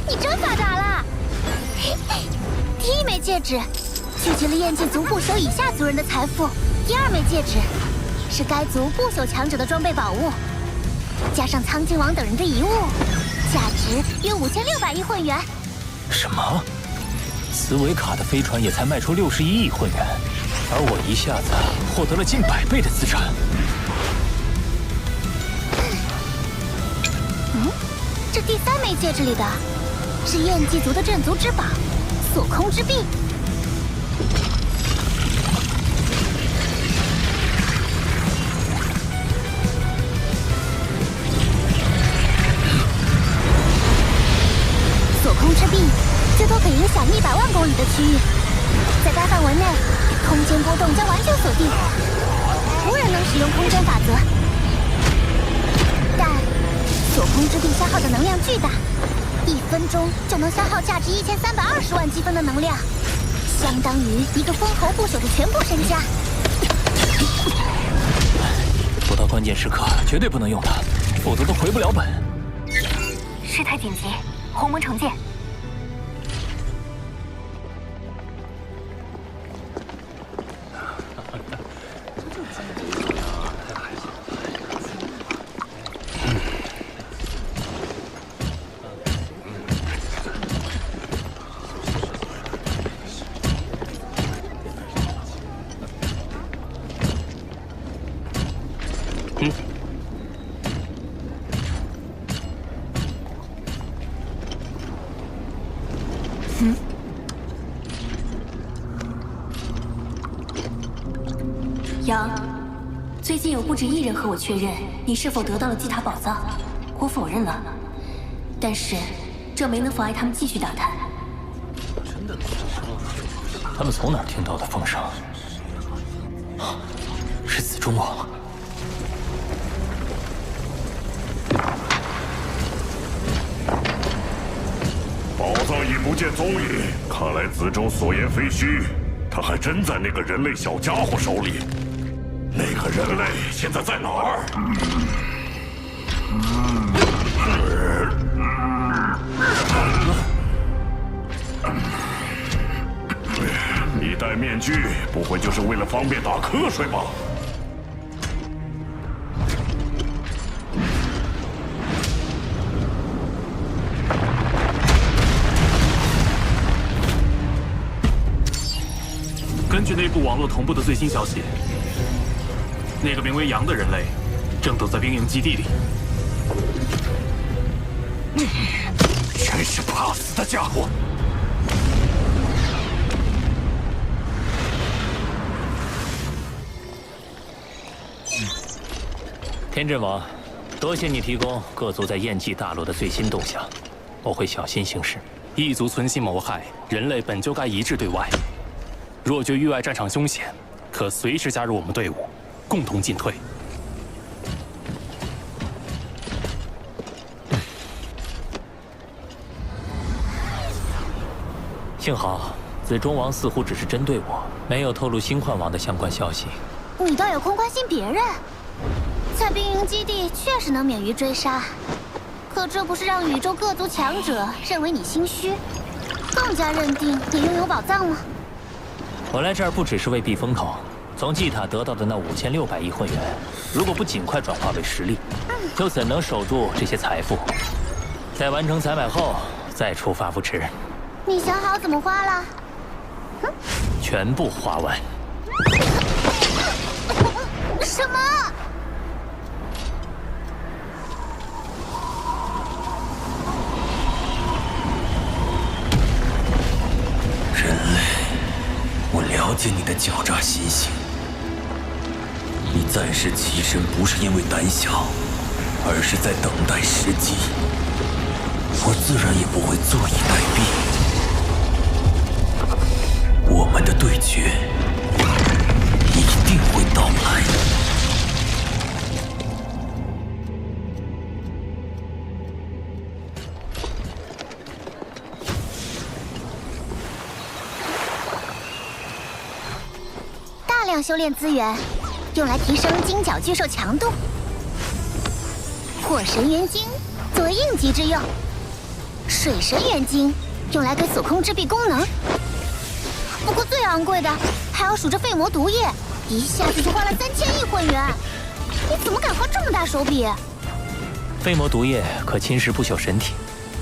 你真发达了！第一枚戒指聚集了焰祭族不朽以下族人的财富，第二枚戒指是该族不朽强者的装备宝物，加上苍金王等人的遗物，价值约5600亿混元。什么？茨维卡的飞船也才卖出61亿混元，而我一下子获得了近100倍的资产。这第三枚戒指里的是焰祭族的镇族之宝——锁空之臂。锁空之臂最多可影响100万公里的区域，在该范围内，空间波动将完全锁定，无人能使用空间法则。但锁空之臂消耗的能量巨大，1分钟就能消耗价值1320万积分的能量，相当于一个封侯不朽的全部身家。不到关键时刻绝对不能用它，否则都回不了本。事态紧急，鸿蒙城见。杨，最近有不止一人和我确认你是否得到了祭塔宝藏，我否认了，但是这没能妨碍他们继续打探。他们从哪儿听到的风声？是紫中王。宝藏已不见踪影，看来子中所言非虚，他还真在那个人类小家伙手里。那个人类现在在哪儿？你戴面具，不会就是为了方便打瞌睡吧？根据内部网络同步的最新消息，那个名为杨的人类正躲在兵营基地里。真是怕死的家伙！天阵王，多谢你提供各族在焰祭大陆的最新动向，我会小心行事。异族存心谋害人类，本就该一致对外。若觉域外战场凶险，可随时加入我们队伍，共同进退。幸好紫中王似乎只是针对我，没有透露星幻王的相关消息。你倒有空关心别人，在兵营基地确实能免于追杀，可这不是让宇宙各族强者认为你心虚，更加认定你拥有宝藏吗？我来这儿不只是为避风头，从祭塔得到的那5600亿混元，如果不尽快转化为实力，又怎能守住这些财富？在完成采买后，再出发不迟。你想好怎么花了？全部花完。什么？人类，我了解你的狡诈心性。你暂时栖身不是因为胆小，而是在等待时机。我自然也不会坐以待毙。我们的对决一定会到来。大量修炼资源，用来提升金角巨兽强度。破神元晶作为应急之用。水神元晶，用来给锁空之壁功能。不过最昂贵的还要数这废魔毒液，一下子就花了3000亿混元。你怎么敢花这么大手笔？废魔毒液可侵蚀不朽神体，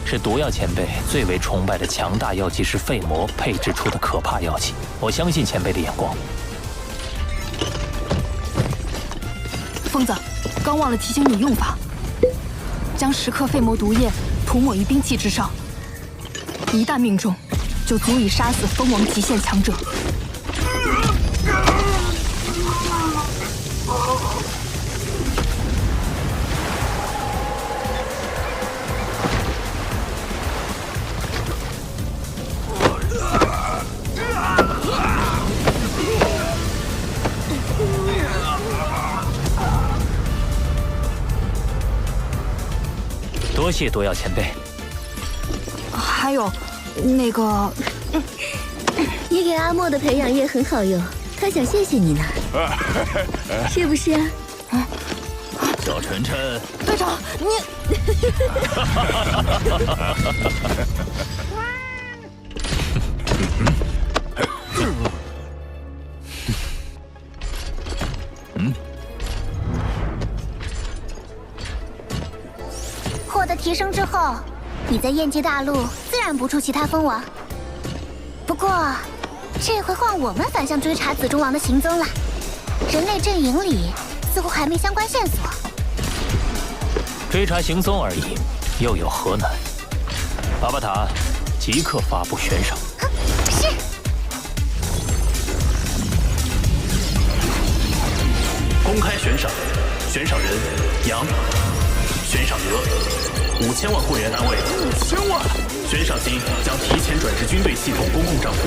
是毒药前辈最为崇拜的强大药剂师废魔配制出的可怕药剂。我相信前辈的眼光。疯子，刚忘了提醒你用法，将10克废魔毒液涂抹于兵器之上，一旦命中，就足以杀死蜂王极限强者。多谢毒药前辈。还有，那个，你给阿莫的培养液很好用，他想谢谢你呢，是不是啊？小晨晨，队长，你，获得提升之后，你在燕姬大陆自然不出其他蜂王。不过，这回换我们反向追查紫中王的行踪了。人类阵营里似乎还没相关线索。追查行踪而已，又有何难？巴巴塔，即刻发布悬赏。是。公开悬赏，悬赏人杨，悬赏额5000万会员单位，5000万，悬赏金将提前转至军队系统公共账户，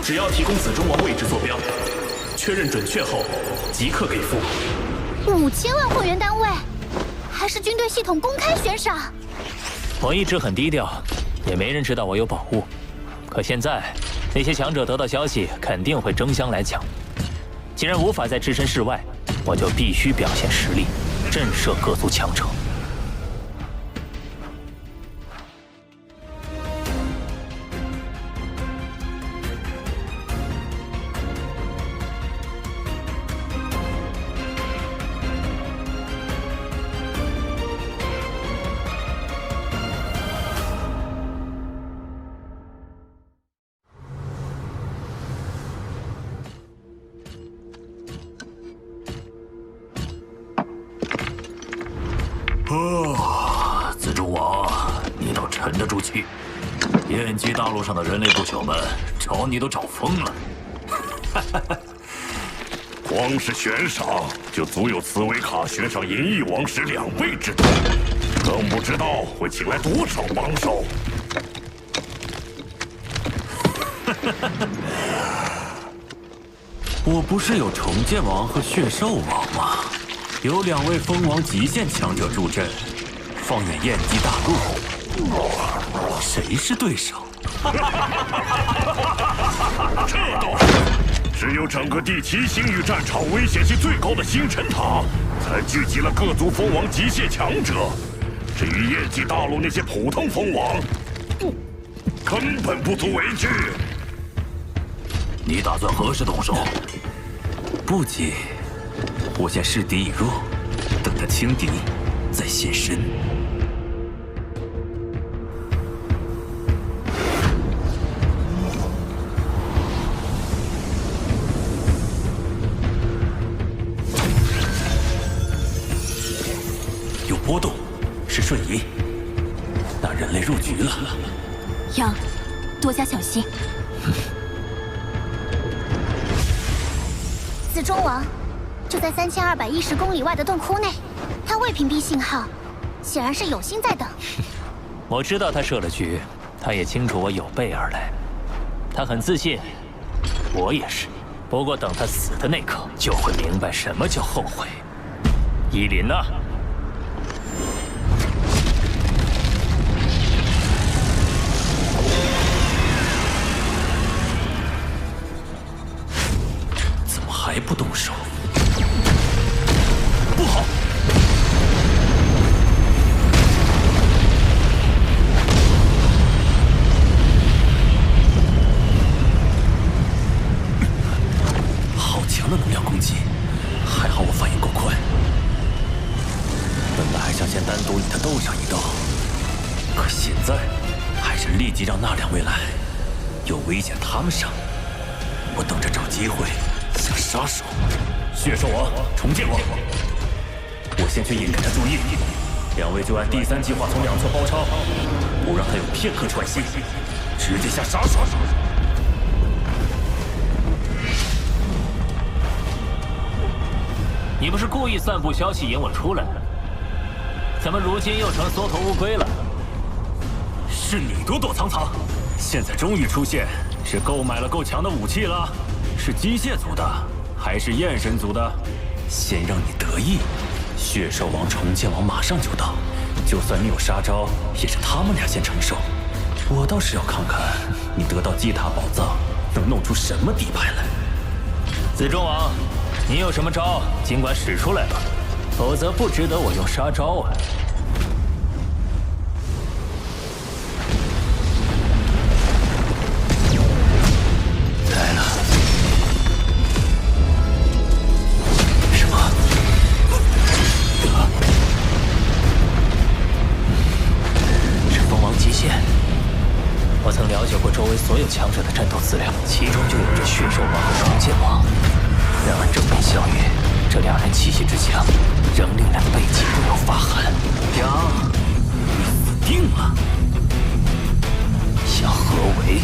只要提供紫中王位置坐标，确认准确后即刻给付。5000万会员单位，还是军队系统公开悬赏？我一直很低调，也没人知道我有宝物。可现在，那些强者得到消息，肯定会争相来抢。既然无法再置身事外，我就必须表现实力，震慑各族强者。紫中王，你倒沉得住气。燕姬大陆上的人类不朽们找你都找疯了。光是悬赏就足有茨维卡悬赏银翼王石2倍之多，更不知道会请来多少帮手。我不是有重剑王和血兽王吗？有2位蜂王极限强者助阵，放眼燕姬大陆，谁是对手？这倒是，只有整个第7星域战场危险性最高的星辰塔，才聚集了各族蜂王极限强者。至于燕姬大陆那些普通蜂王，根本不足为惧。你打算何时动手？不急，我先示敌以弱，等他轻敌，再现身。有波动，是瞬移，那人类入局了。杨，多加小心。紫中王就在3210公里外的洞窟内，他未屏蔽信号，显然是有心在等。我知道他设了局，他也清楚我有备而来。他很自信，我也是。不过等他死的那刻，就会明白什么叫后悔。依林呢？还不动手？不好！先单独与他斗上一斗。可现在，还是立即让那两位来，有危险他们上。我等着找机会下杀手。血兽王，重建王，我先去引开他注意。两位就按第3计划从两侧包抄，不让他有片刻喘息，直接下杀手。你不是故意散布消息引我出来的？怎么如今又成缩头乌龟了？是你躲躲藏藏，现在终于出现，是购买了够强的武器了？是机械族的，还是焰神族的？先让你得意，血兽王、重剑王马上就到，就算你有杀招，也是他们俩先承受。我倒是要看看你得到祭塔宝藏能弄出什么底牌来。子中王，你有什么招，尽管使出来吧，否则不值得我用杀招啊。来了。什么？是蜂王极限。我曾了解过周围所有强者的战斗资料，其中就有着血兽王和重剑王。然而正面相遇，这两人气息之强，仍令人背脊不由发寒。杨，你死定了！想合围，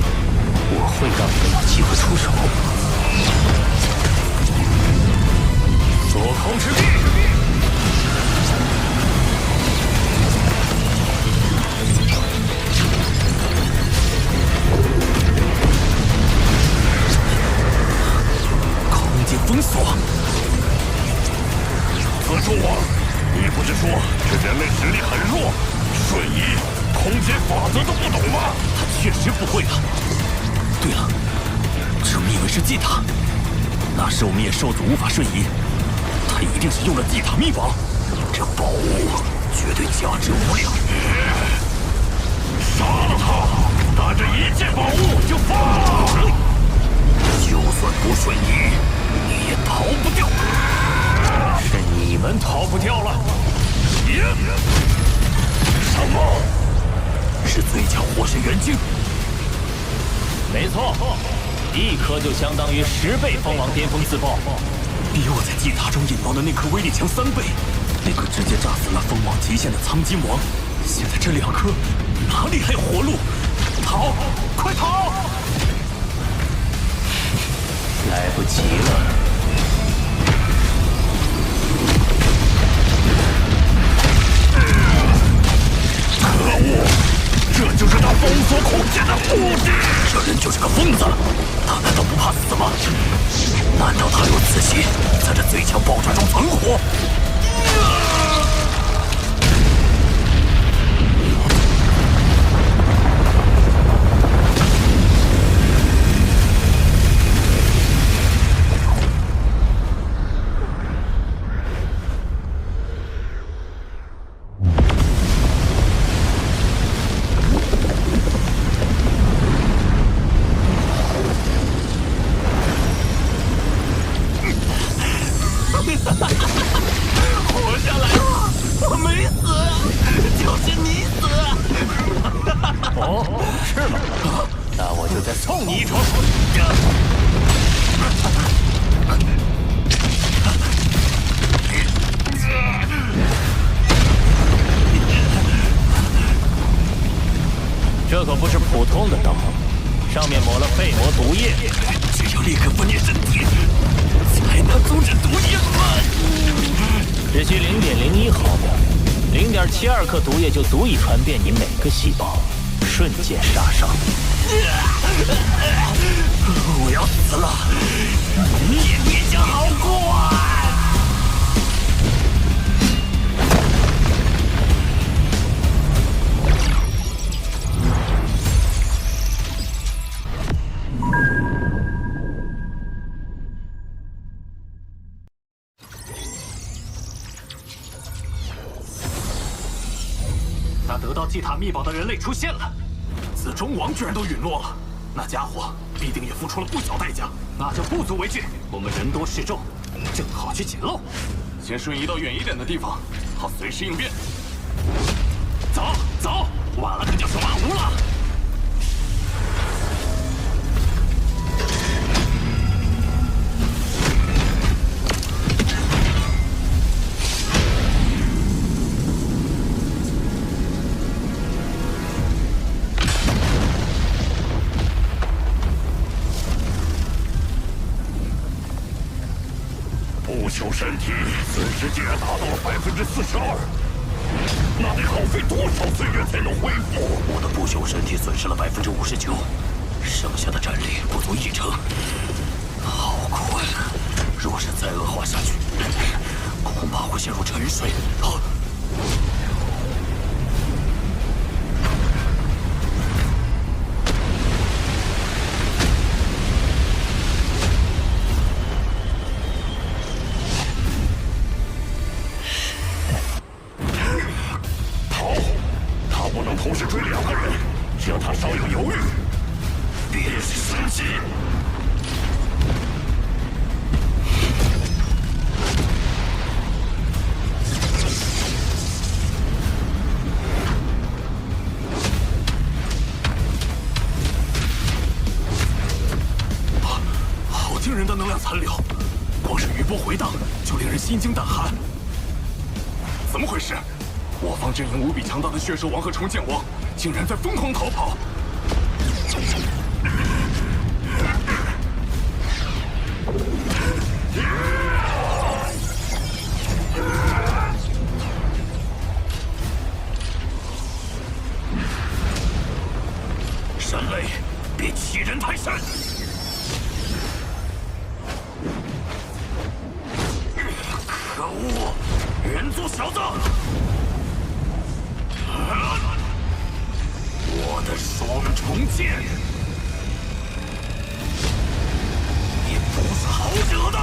我会让你们有机会出手。左空之臂。封锁！子中王，你不是说这人类实力很弱，瞬移、空间法则都不懂吗？他确实不会啊。对了，这密文是祭塔，那时我们野兽族无法瞬移，他一定是用了祭塔秘宝。这宝物绝对价值无量。杀了他，拿着一件宝物就发了。就算不瞬移，你也逃不掉。是你们逃不掉了。什么？是最强火神元晶。没错，一颗就相当于10倍蜂王巅峰自爆，比我在祭塔中引爆的那颗威力强3倍。那颗直接炸死了蜂王极限的苍金王，现在这2颗哪里还有活路？逃！快逃！来不及了。可恶！这就是他封锁空间的目的。这人就是个疯子，他难道不怕死吗？难道他有自信在这最强爆炸中存活？这可不是普通的刀，上面抹了废魔毒液，只有立刻分裂身体，才能阻止毒液蔓延。只需0.01毫秒，0.72克毒液就足以传遍你每个细胞，瞬间杀伤。我要死了，你也别想好过啊！那得到祭塔秘宝的人类出现了，子中王居然都陨落了，那家伙必定也付出了不小代价，那就不足为惧。我们人多势众，正好去捡漏，先瞬移到远一点的地方，好随时应变。走走，晚了可就是晚无了。不朽身体损失竟然达到了42%，那得耗费多少岁月才能恢复？我的不朽身体损失了59%，剩下的战力不足1成。好困，若是再恶化下去，恐怕会陷入沉睡。同时追2个人，只要他稍有犹豫，便是时机。好惊人的能量残留，光是余波回荡就令人心惊胆寒。怎么回事？我方阵营无比强大的血兽王和重剑王，竟然在疯狂逃跑！神类，别欺人太甚！可恶，人族小子！我的双重剑，你不是好惹的。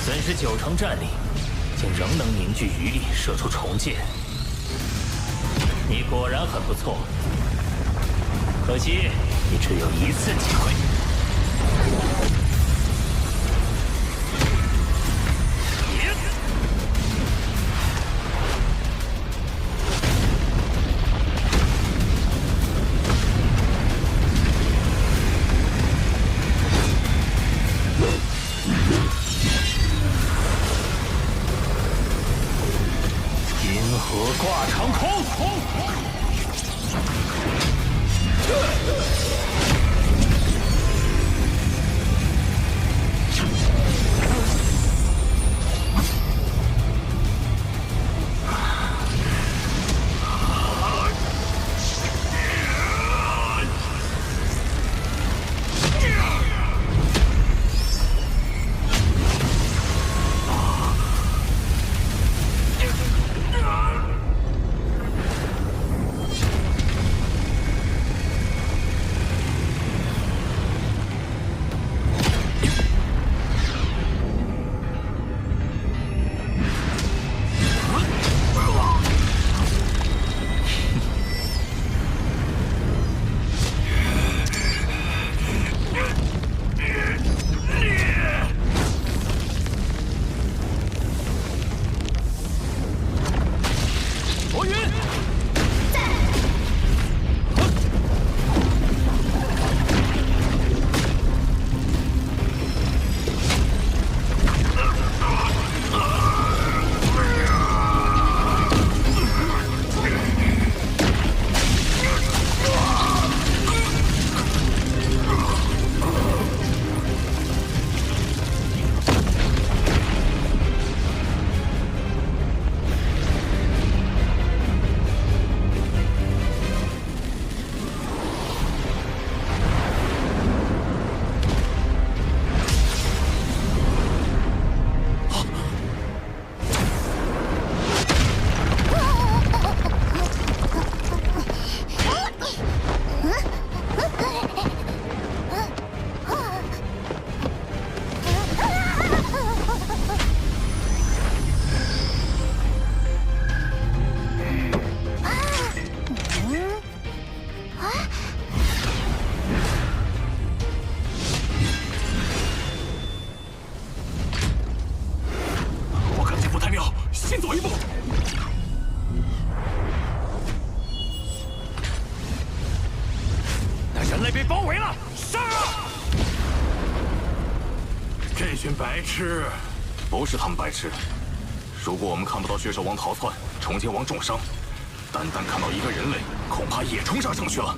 损失90%战力，竟仍能凝聚余力射出重剑，你果然很不错。可惜你只有1次机会。银河挂长空。人类被包围了，上啊！这群白痴，不是他们白痴。如果我们看不到血兽王逃窜，重剑王重伤，单单看到一个人类，恐怕也冲上去了。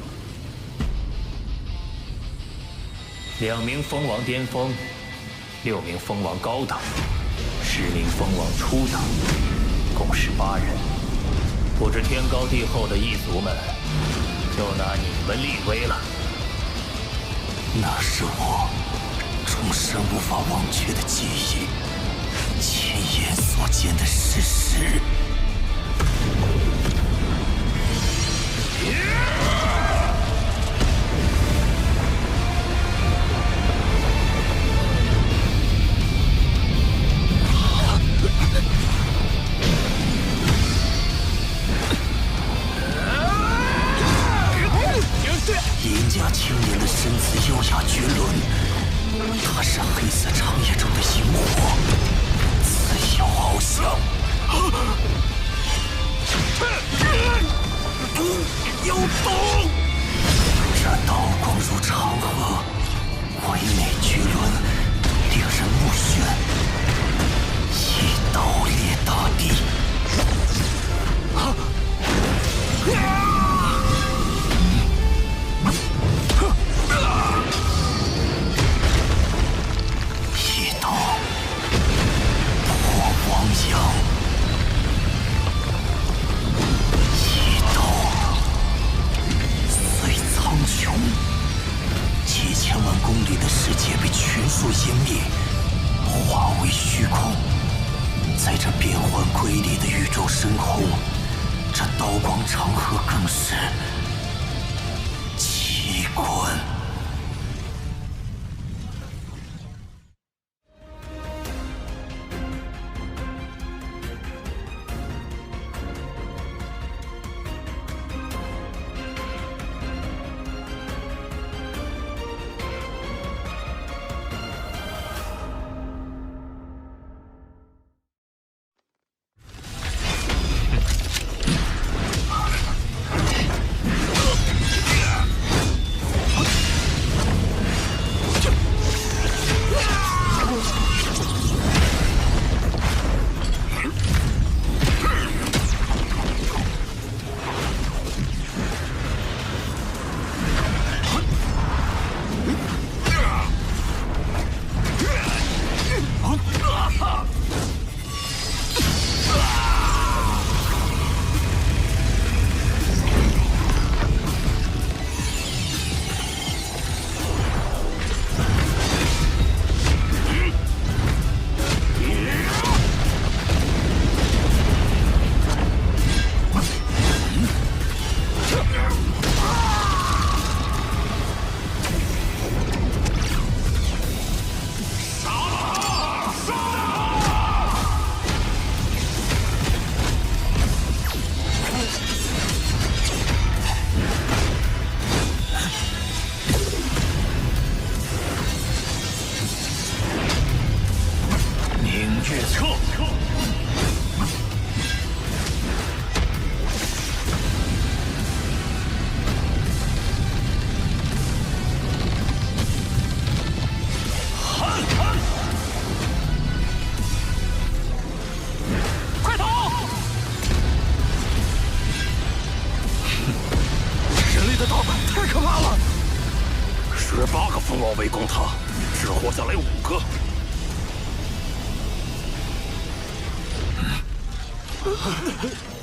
2名蜂王巅峰，6名蜂王高等，10名蜂王初等，共18人。不知天高地厚的异族们，就拿你们立威了。那是我终身无法忘却的记忆，亲眼所见的事实。银甲青年的身姿优雅绝伦，他是黑色长夜中的萤火，自由翱翔。有毒！这刀光如长河，唯美绝伦，令人目眩。一刀裂大地。一刀破汪洋，一刀碎苍穹。几千万公里的世界被全数湮灭，化为虚空。在这变幻瑰丽的宇宙深空，这刀光长河更是奇观。18个蜂王围攻他，只活下来5个。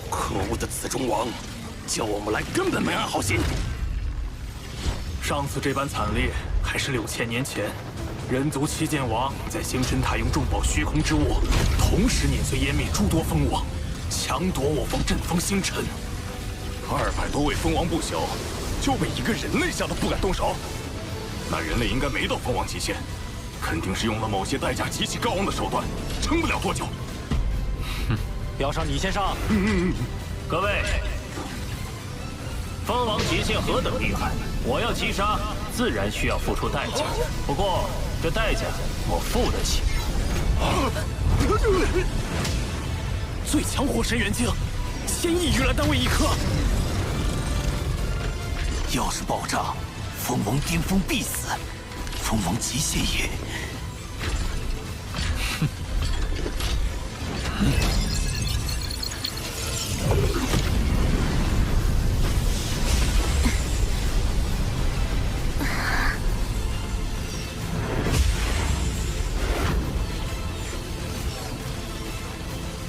可恶的紫中王，叫我们来根本没安好心。上次这般惨烈，还是6000年前，人族七剑王在星辰塔用重宝虚空之物，同时碾碎湮灭诸多蜂王，强夺我方阵风星辰。200多位蜂王不朽，就被一个人类吓得不敢动手。那人类应该没到蜂王极限，肯定是用了某些代价极其高昂的手段，撑不了多久。要上你先上。各位，蜂王极限何等厉害，我要击杀，自然需要付出代价。不过这代价我付得起。最强火神元晶，1000亿玉兰单位1颗。要是爆炸，蜂王巅峰必死，蜂王极限也。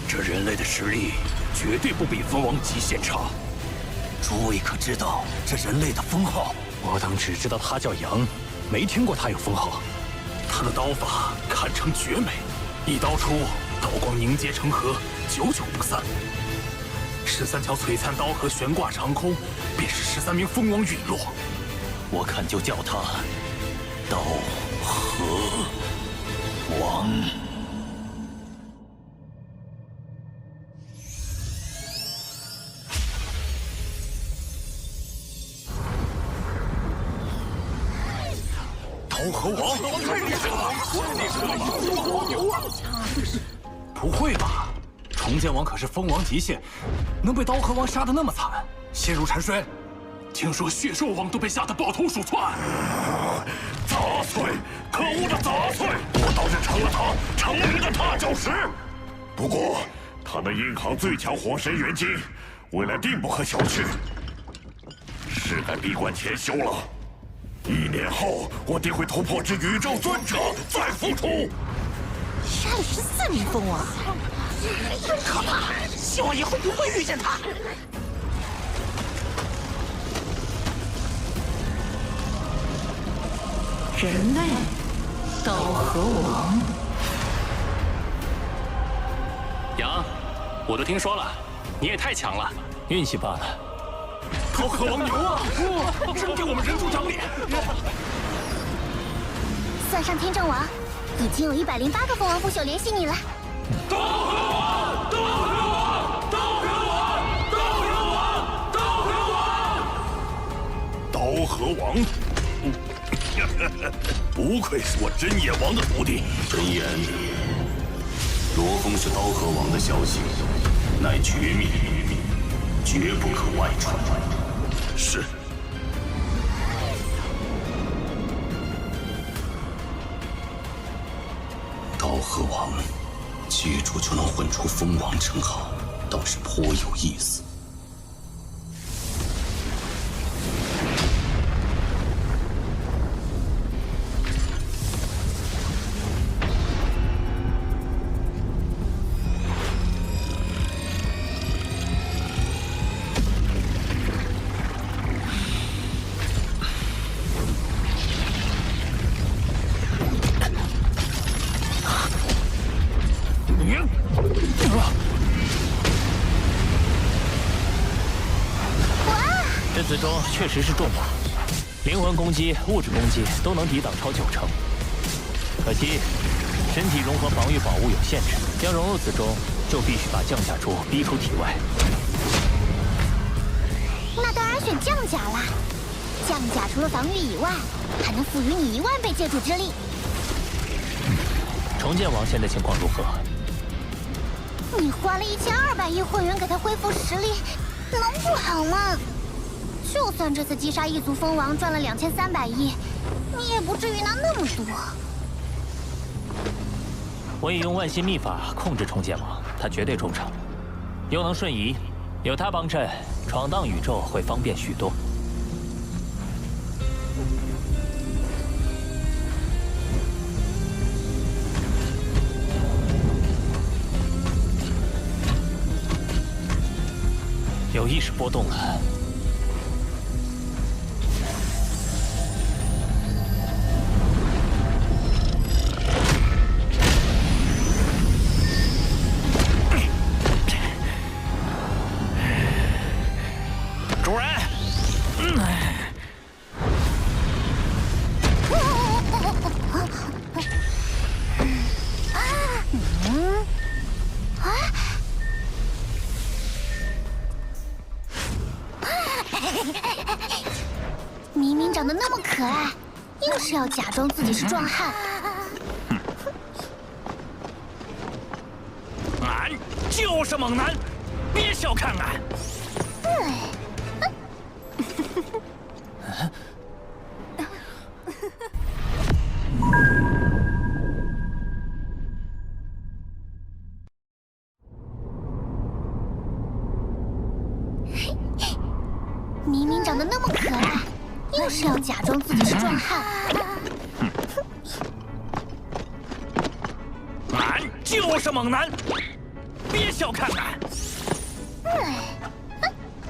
这人类的实力绝对不比蜂王极限差。诸位可知道这人类的封号？我等只知道他叫杨，没听过他有封号。他的刀法堪称绝美，一刀出，刀光凝结成河，久久不散。13条璀璨刀河悬挂长空，便是13名蜂王陨落。我看就叫他刀河王。刀河王太厉害了！好牛啊！不会吧？重剑王可是蜂王极限，能被刀河王杀得那么惨，陷入沉睡？听说血兽王都被吓得抱头鼠窜。杂碎，可恶的杂碎！我倒是成了他成名的踏脚石。不过，他能硬扛最强火神元晶，未来定不可小觑。是该闭关潜修了。1年后，我定会突破至宇宙尊者，再复出。杀了14名蜂王，真可怕！希望以后不会遇见他。人类，刀河王。杨，我都听说了，你也太强了，运气罢了。刀河王牛啊！真给我们人族长脸。算上天正王，已经有108个蜂王不朽联系你了。刀河王，刀河王，刀河王，刀河王，刀河王，刀河王。不愧是我真眼王的徒弟。真言，罗峰是刀河王的消息，乃绝密，绝不可外传。是。刀河王，记住就能混出蜂王称号，倒是颇有意思。这子中确实是重靶，灵魂攻击、物质攻击都能抵挡超90%。可惜，身体融合防御宝物有限制，要融入子中，就必须把降甲珠逼出体外。那当然选降甲啦！降甲除了防御以外，还能赋予你1万倍借助之力。重剑王现在情况如何？你花了1200亿会员给他恢复实力，能不好吗？就算这次击杀一族蜂王赚了2300亿，你也不至于拿那么多。我已用万心秘法控制重剑王，他绝对忠诚，又能瞬移，有他帮衬，闯荡宇宙会方便许多。有意识波动了。主人，明明长得那么可爱，硬是要假装自己是壮汉。俺就是猛男，别小看俺。长得那么可爱，硬是要假装自己是壮汉。俺就是猛男，别小看俺。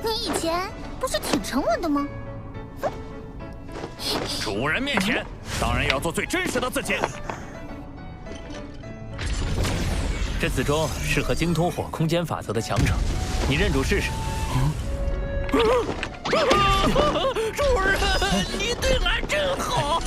你以前不是挺沉稳的吗？主人面前，当然要做最真实的自己。这子中适合精通火空间法则的强者，你认主试试。主人，你对俺真好。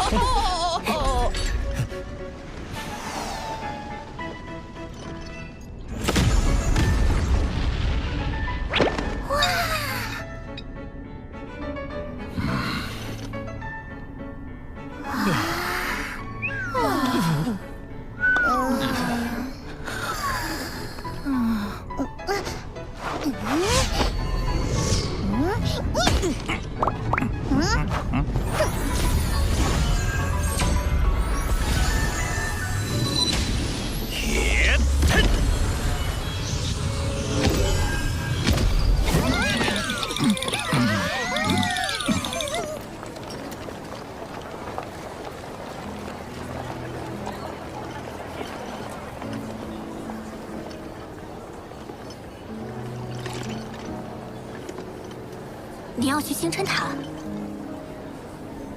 你要去星辰塔？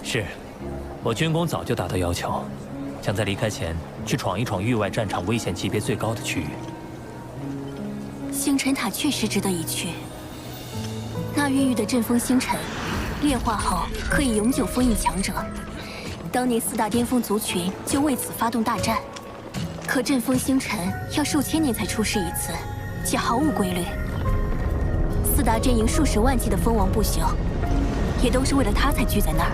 是，我军功早就达到要求，想在离开前去闯一闯域外战场危险级别最高的区域。星辰塔确实值得一去。那孕育的阵风星辰，炼化后可以永久封印强者。当年4大巅峰族群就为此发动大战，可阵风星辰要数千年才出世一次，且毫无规律。4大阵营数十万计的蜂王不朽，也都是为了他才聚在那儿。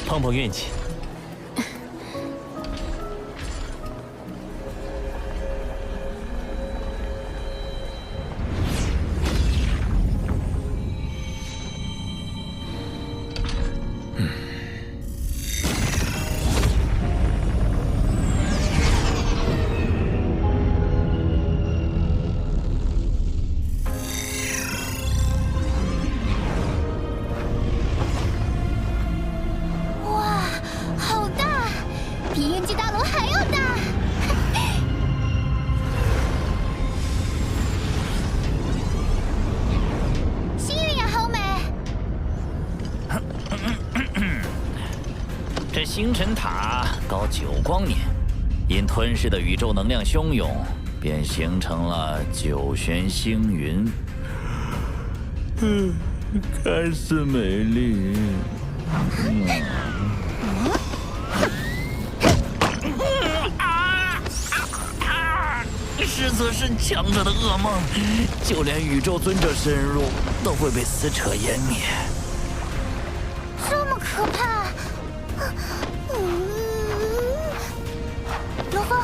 碰碰运气。这星辰塔高9光年，因吞噬的宇宙能量汹涌，便形成了9玄星云。看似美丽。实则是强者的噩梦，就连宇宙尊者深入都会被撕扯湮灭。这么可怕！罗峰，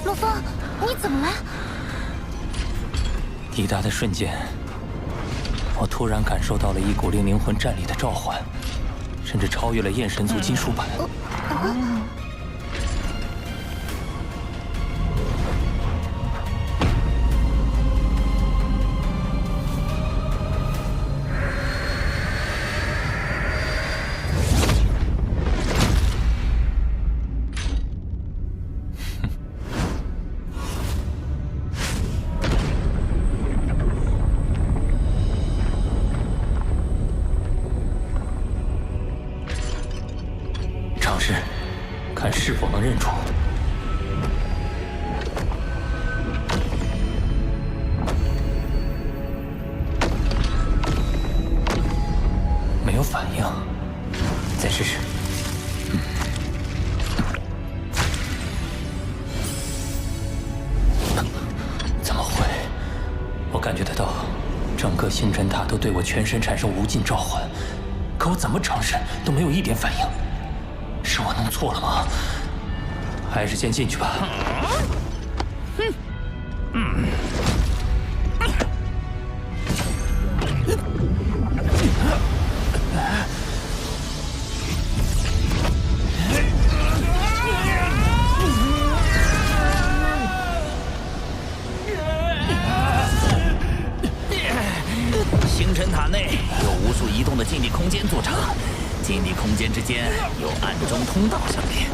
罗峰，你怎么了？抵达的瞬间，我突然感受到了一股令灵魂战栗的召唤，甚至超越了焰神族金属版。看是否能认出。没有反应，再试试。怎么会？我感觉得到，整个星辰塔都对我全身产生无尽召唤，可我怎么尝试都没有一点反应。是我弄错了吗？还是先进去吧。禁地空间之间有暗中通道相连。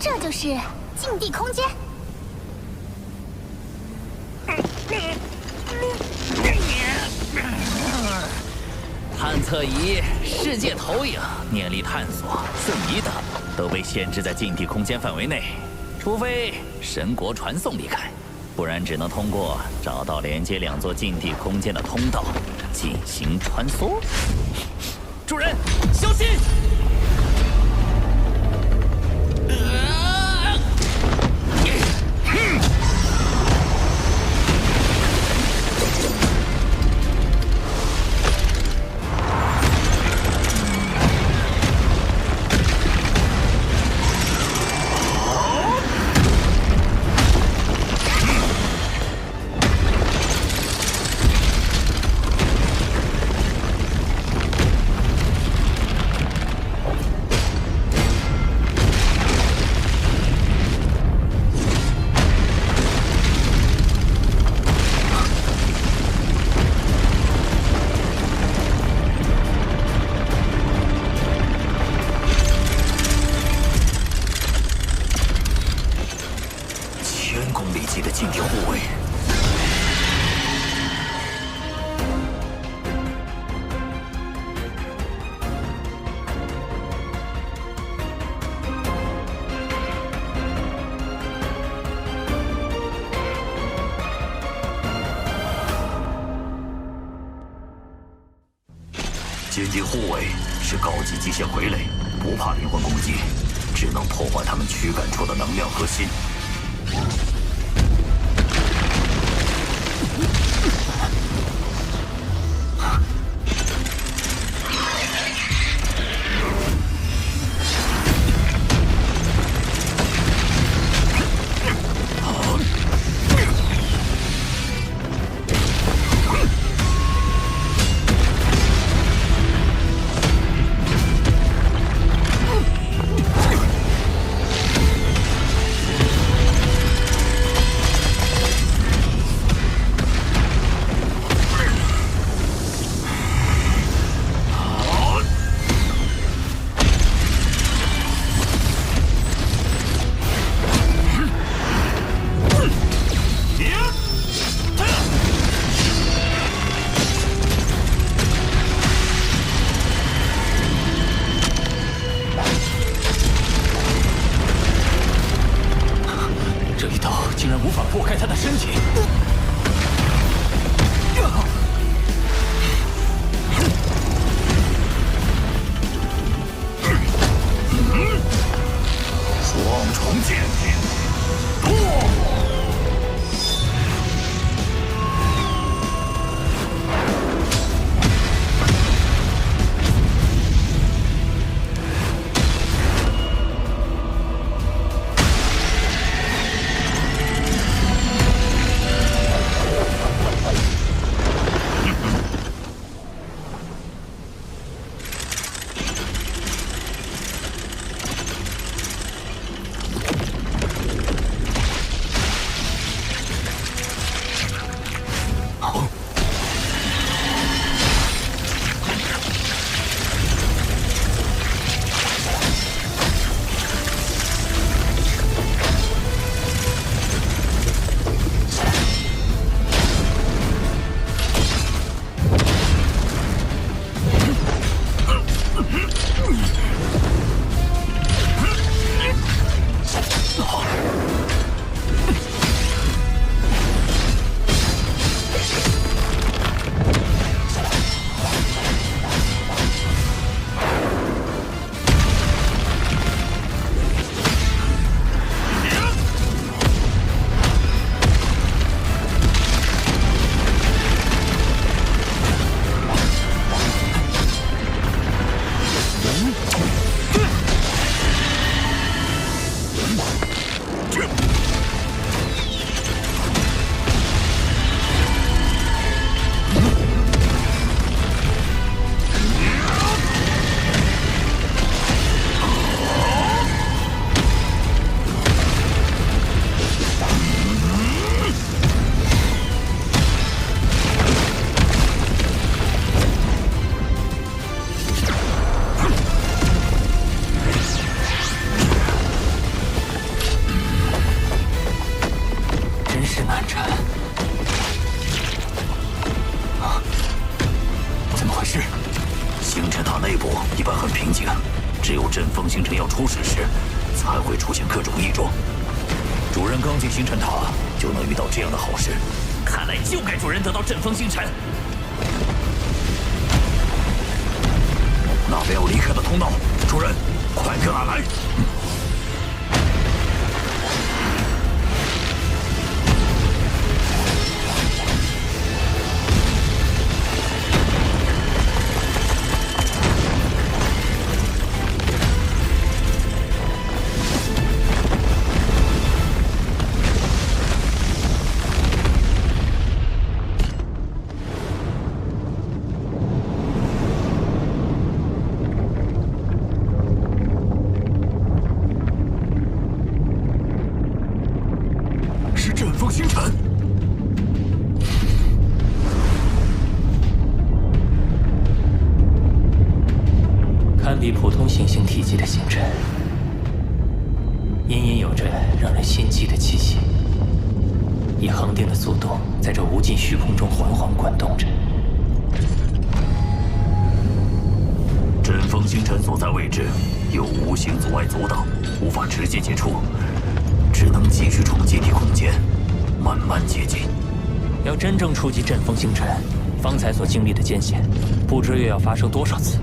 这就是禁地空间。探测仪、世界投影、念力探索、瞬移等都被限制在禁地空间范围内，除非神国传送离开，不然只能通过找到连接两座禁地空间的通道进行穿梭。主人，小心！禁地护卫是高级机械傀儡，不怕灵魂攻击，只能破坏他们驱赶出的能量核心。内部一般很平静，只有阵风星辰要出事时，才会出现各种异状。主人刚进星辰塔就能遇到这样的好事，看来就该主人得到阵风星辰。那边有离开的通道，主人，快跟俺来！比普通行星体积的星辰，隐隐有着让人心悸的气息，以恒定的速度在这无尽虚空中缓缓滚动着。阵风星辰所在位置有无形阻碍阻挡，无法直接接触，只能继续从基地空间慢慢接近。要真正触及阵风星辰，方才所经历的艰险，不知又要发生多少次。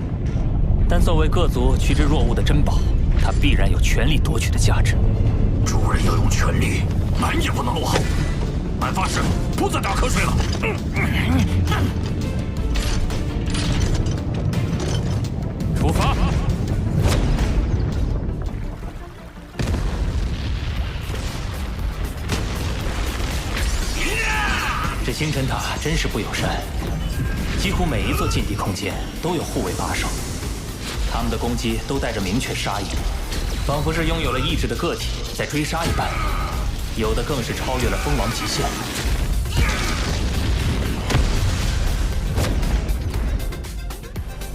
但作为各族趋之若鹜的珍宝，它必然有全力夺取的价值。主人要用全力，俺也不能落后。俺发誓不再打瞌睡了。出发！这星辰塔真是不友善，几乎每一座禁地空间都有护卫把守。他们的攻击都带着明确杀意，仿佛是拥有了意志的个体在追杀一般，有的更是超越了封王极限。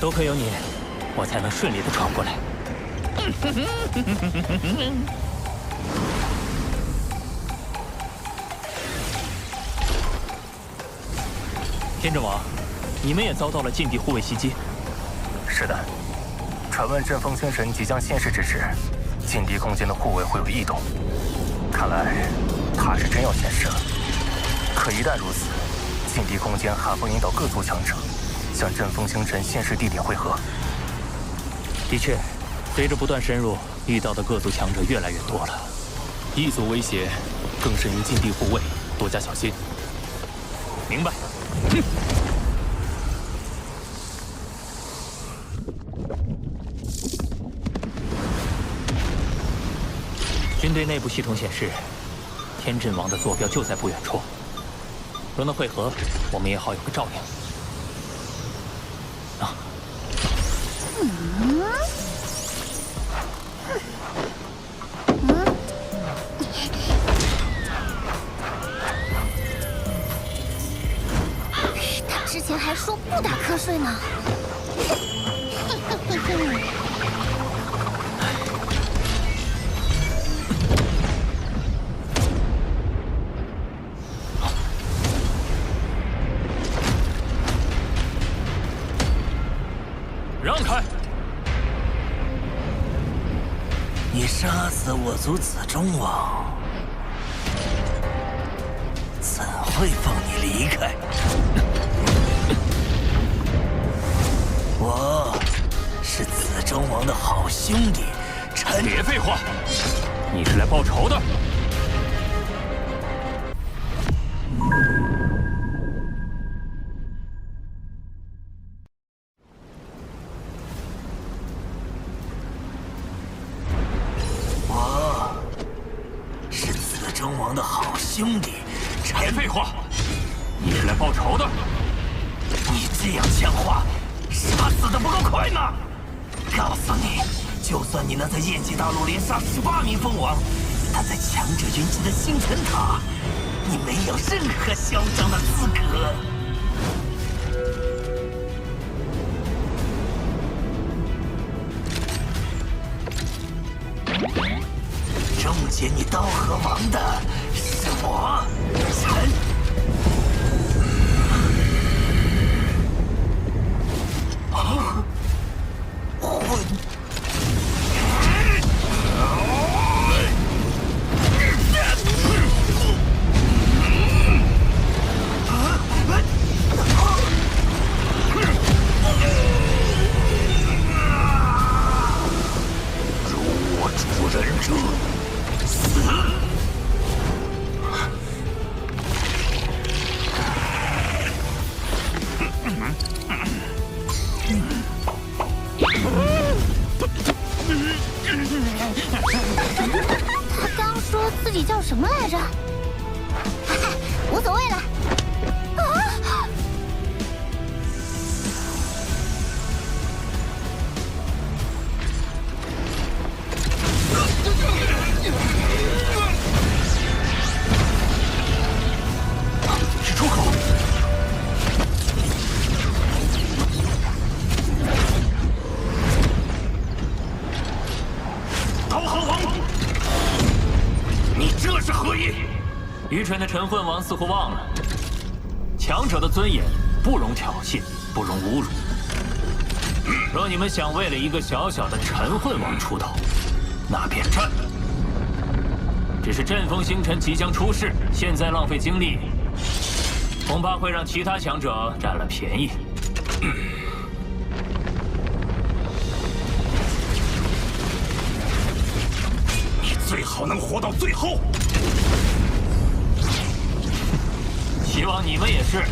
多亏有你，我才能顺利的闯过来。天阵王，你们也遭到了禁地护卫袭击？是的。传闻阵风星辰即将现世之时，禁地空间的护卫会有异动，看来他是真要现世了。可一旦如此，禁地空间还会引导各族强者向阵风星辰现世地点汇合。的确，随着不断深入，遇到的各族强者越来越多了，异族威胁更甚于禁地护卫，多加小心。明白。军队内部系统显示，天阵王的坐标就在不远处。若能会合，我们也好有个照应。啊！他之前还说不打瞌睡呢。让开！你杀死我族子中王，怎会放你离开？我是子中王的好兄弟陈。别废话，你是来报仇的。兄弟，别废话，你是来报仇的。你这样讲话，杀死的不够快吗？告诉你，就算你能在燕极大陆连杀18名蜂王，但在强者云集的星辰塔，你没有任何嚣张的资格。终结你刀河王的是我，陈。陈混王似乎忘了，强者的尊严不容挑衅，不容侮辱。若你们想为了一个小小的陈混王出头，那便战。只是阵风星辰即将出世，现在浪费精力，恐怕会让其他强者占了便宜。你最好能活到最后。希望你们也是。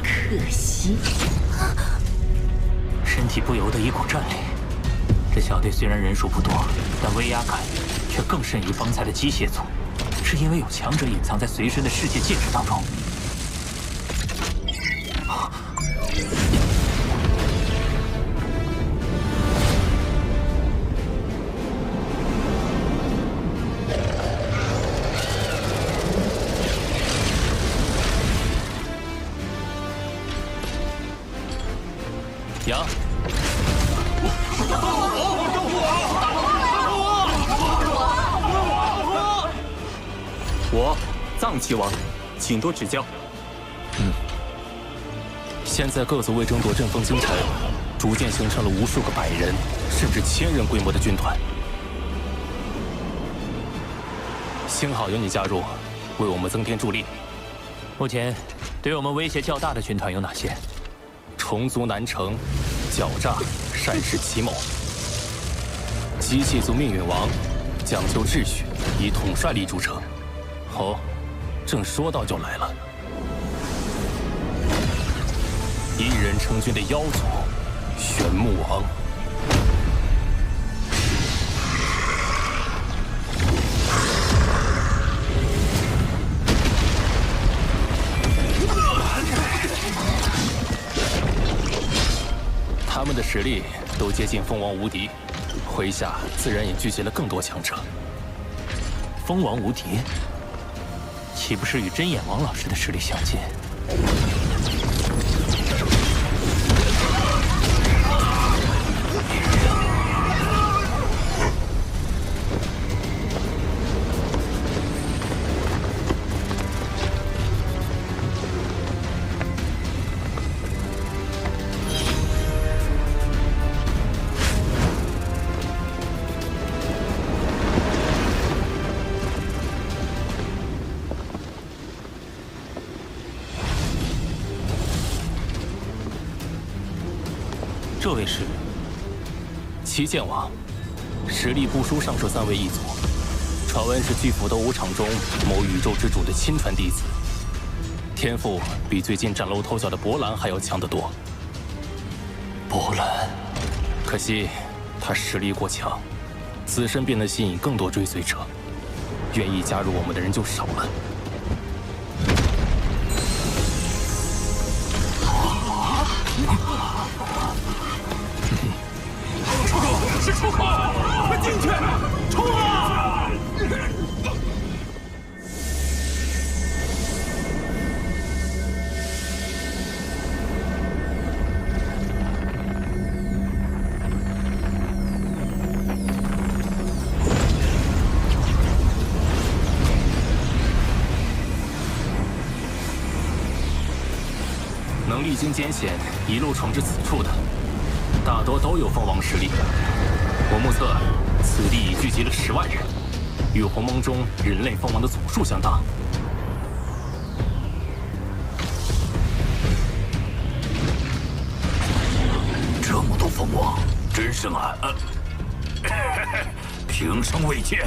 可惜，身体不由得一股战栗。这小队虽然人数不多，但威压感却更甚于方才的机械族，是因为有强者隐藏在随身的世界戒指当中。杨，我藏岐王，请多指教。现在各族为争夺阵风星辰，逐渐形成了无数个百人甚至1000人规模的军团。幸好有你加入，为我们增添助力。目前对我们威胁较大的军团有哪些？虫族南城、狡诈、善事奇谋；机械族命运王，讲究秩序，以统帅力著称。哦，正说到就来了，一人成军的妖族，玄木王。他们的实力都接近蜂王无敌，麾下自然也聚集了更多强者。蜂王无敌，岂不是与真眼王老师的实力相近？这位是齐剑王，实力不输上述3位一族，传闻是巨斧斗武场中某宇宙之主的亲传弟子，天赋比最近崭露头角的博兰还要强得多。博兰，可惜他实力过强，自身便能吸引更多追随者，愿意加入我们的人就少了。是出口，快进去！冲啊！能历经艰险一路闯至此处的，大多都有蜂王实力。我目测，此地已聚集了10万人，与鸿蒙中人类蜂王的总数相当。这么多蜂王，真是平生未见。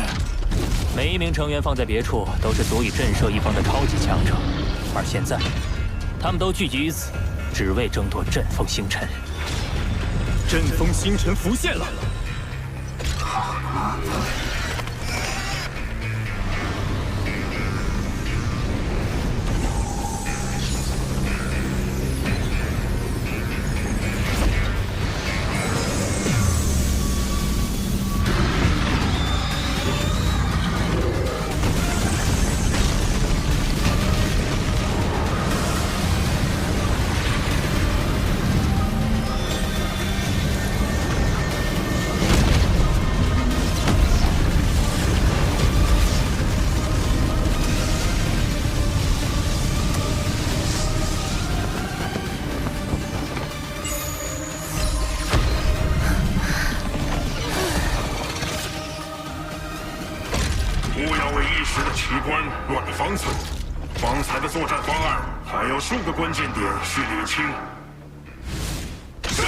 每一名成员放在别处，都是足以震慑一方的超级强者，而现在，他们都聚集于此，只为争夺阵风星辰。阵风星辰浮现了。关，乱了方寸。方才的作战方案还有数个关键点需理清。是。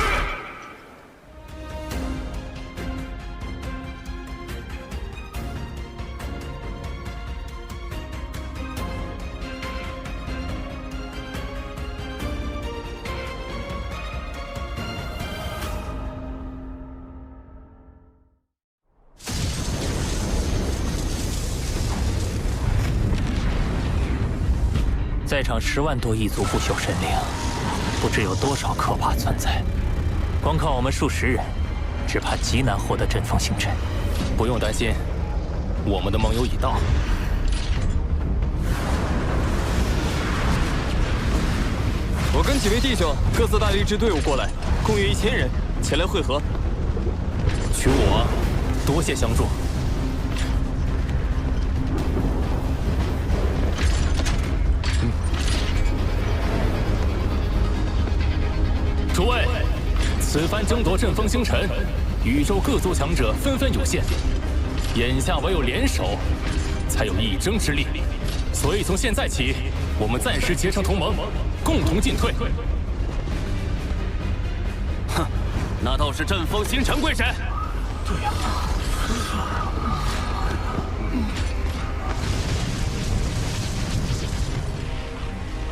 在场10万多异族不朽神灵，不知有多少可怕存在。光靠我们数十人，只怕极难获得阵风星辰。不用担心，我们的盟友已到。我跟几位弟兄各自带了一支队伍过来，共约1000人前来会合。取武王，多谢相助。诸位，此番争夺阵风星辰，宇宙各族强者纷纷涌现，眼下唯有联手，才有一争之力。所以从现在起，我们暂时结成同盟，共同进退。哼，那倒是阵风星辰归谁？对呀。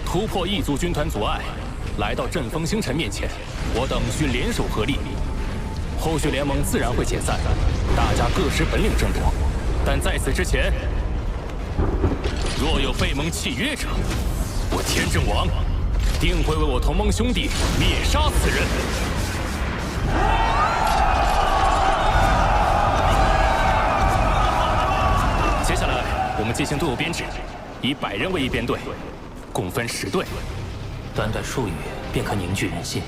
突破异族军团阻碍。来到阵风星辰面前，我等需联手合力。后续联盟自然会解散，大家各施本领争夺。但在此之前，若有背盟契约者，我天阵王定会为我同盟兄弟灭杀此人。接下来，我们进行队伍编制，以100人为一编队，共分10队。短短数语便可凝聚人心，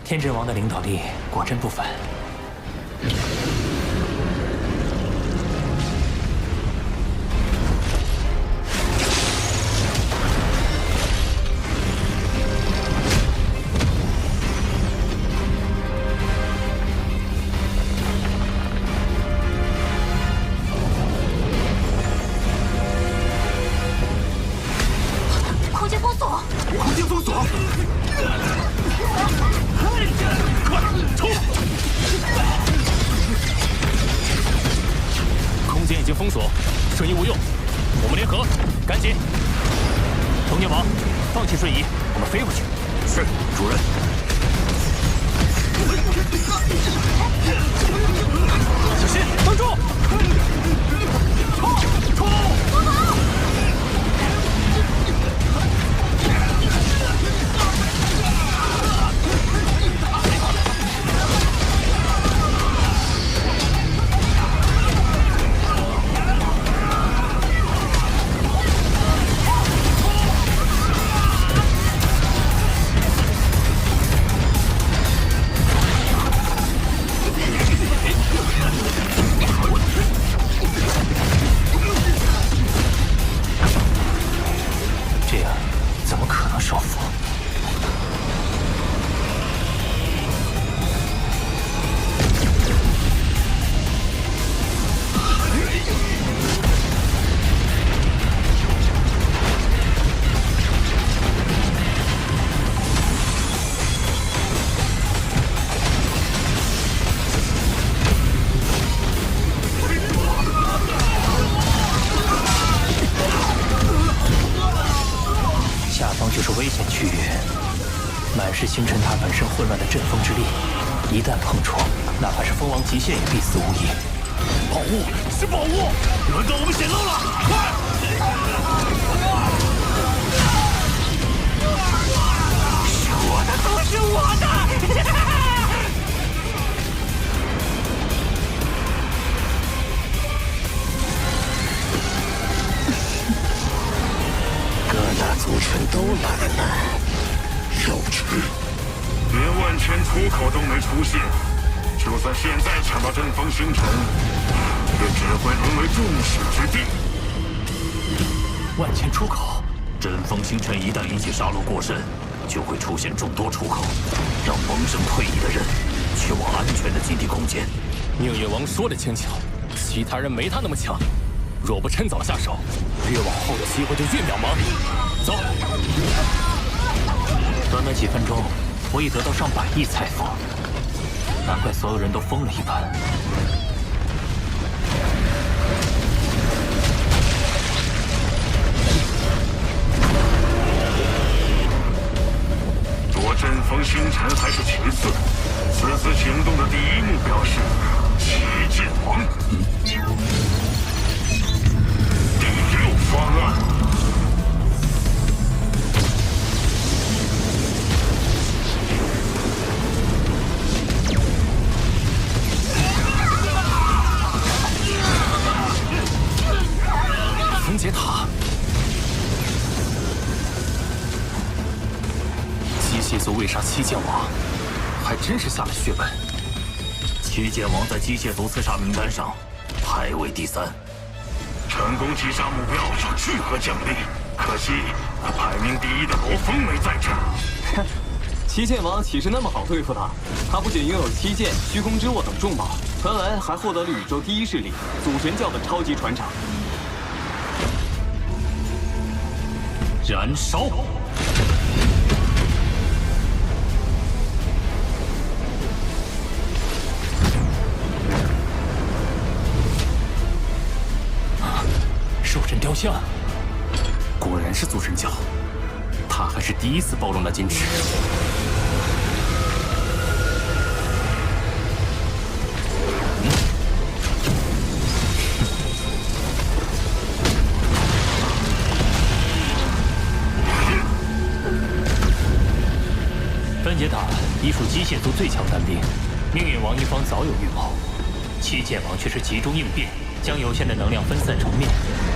天阵王的领导力果真不凡。空间封锁！空间封锁！快冲！空间已经封锁，瞬移无用，我们联合，赶紧！童年王，放弃瞬移，我们飞过去。是，主人。小心，帮助！冲！就是危险区域，满是星辰塔本身混乱的阵风之力，一旦碰触，哪怕是风王极限也必死无疑。宝物是宝物，轮到我们显露了，快！是我的，都是我的！各大族群都来了，幼稚！连万全出口都没出现，就算现在抢到阵风星辰，也只会沦为众矢之的。万千出口，阵风星辰一旦引起杀戮过甚，就会出现众多出口，让萌生退役的人去往安全的禁地空间。宁远王说的轻巧，其他人没他那么强。若不趁早下手，越往后的机会就越渺茫。走。短短几分钟，我已得到上百亿财富，难怪所有人都疯了一般。夺阵风星辰还是其次，此次行动的第一目标是七剑王。第6方案。分解塔。机械族为杀七剑王，还真是下了血本。七剑王在机械族刺杀名单上排位第3，成功击杀目标有巨额奖励，可惜排名第1的罗峰没在这儿。哼，七剑王岂是那么好对付的？他不仅拥有七剑、虚空之握等重宝，传闻还获得了宇宙第一势力祖神教的超级船长。燃烧！兽神雕像，果然是祖神教，他还是第一次暴露那矜持。分解塔已属机械族最强单兵，命运王一方早有预谋，七剑王却是集中应变，将有限的能量分散成面，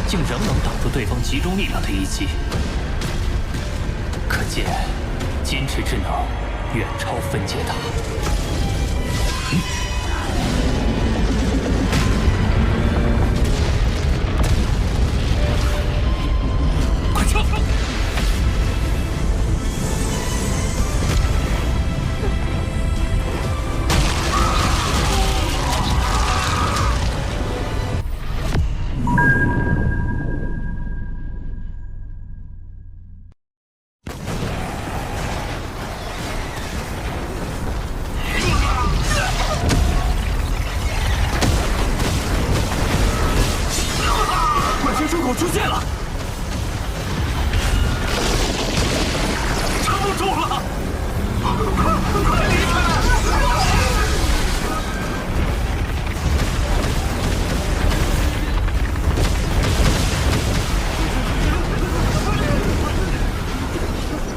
竟仍能挡住对方集中力量的一击。可见，矜持之能远超分解塔。快撤！出现了，撑不住了，快离开！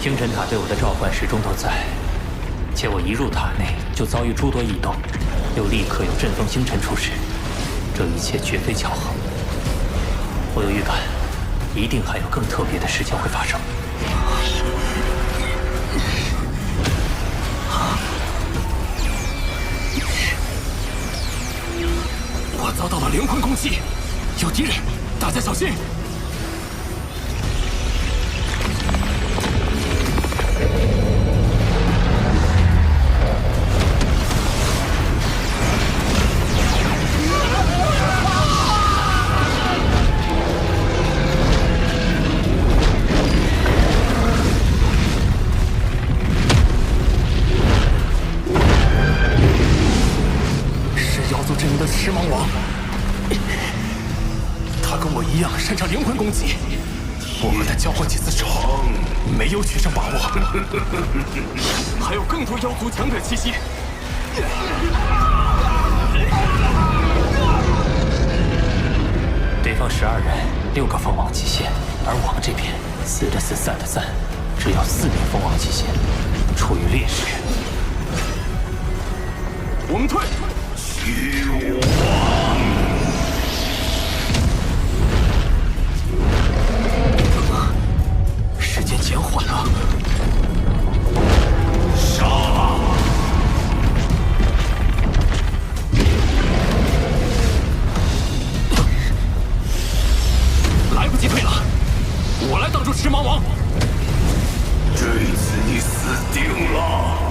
星辰塔对我的召唤始终都在，且我一入塔内就遭遇诸多异动，又立刻有阵风星辰出世，这一切绝非巧合。我有预感，一定还有更特别的事情会发生。我遭到了灵魂攻击，有敌人，大家小心！狮芒王，他跟我一样擅长灵魂攻击，我和他交换几次手，没有取胜把握。还有更多妖族强者气息。对方12人，6个凤凰极限，而我们这边4的4，3的3，只有4名凤凰极限，处于劣势。我们退。时间减缓了，杀！来不及退了，我来挡住狮芒王。这次你死定了！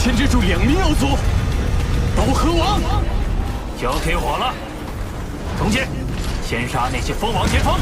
牵制住2名妖族。刀河王，交给我了。从前，先杀那些蜂王前锋。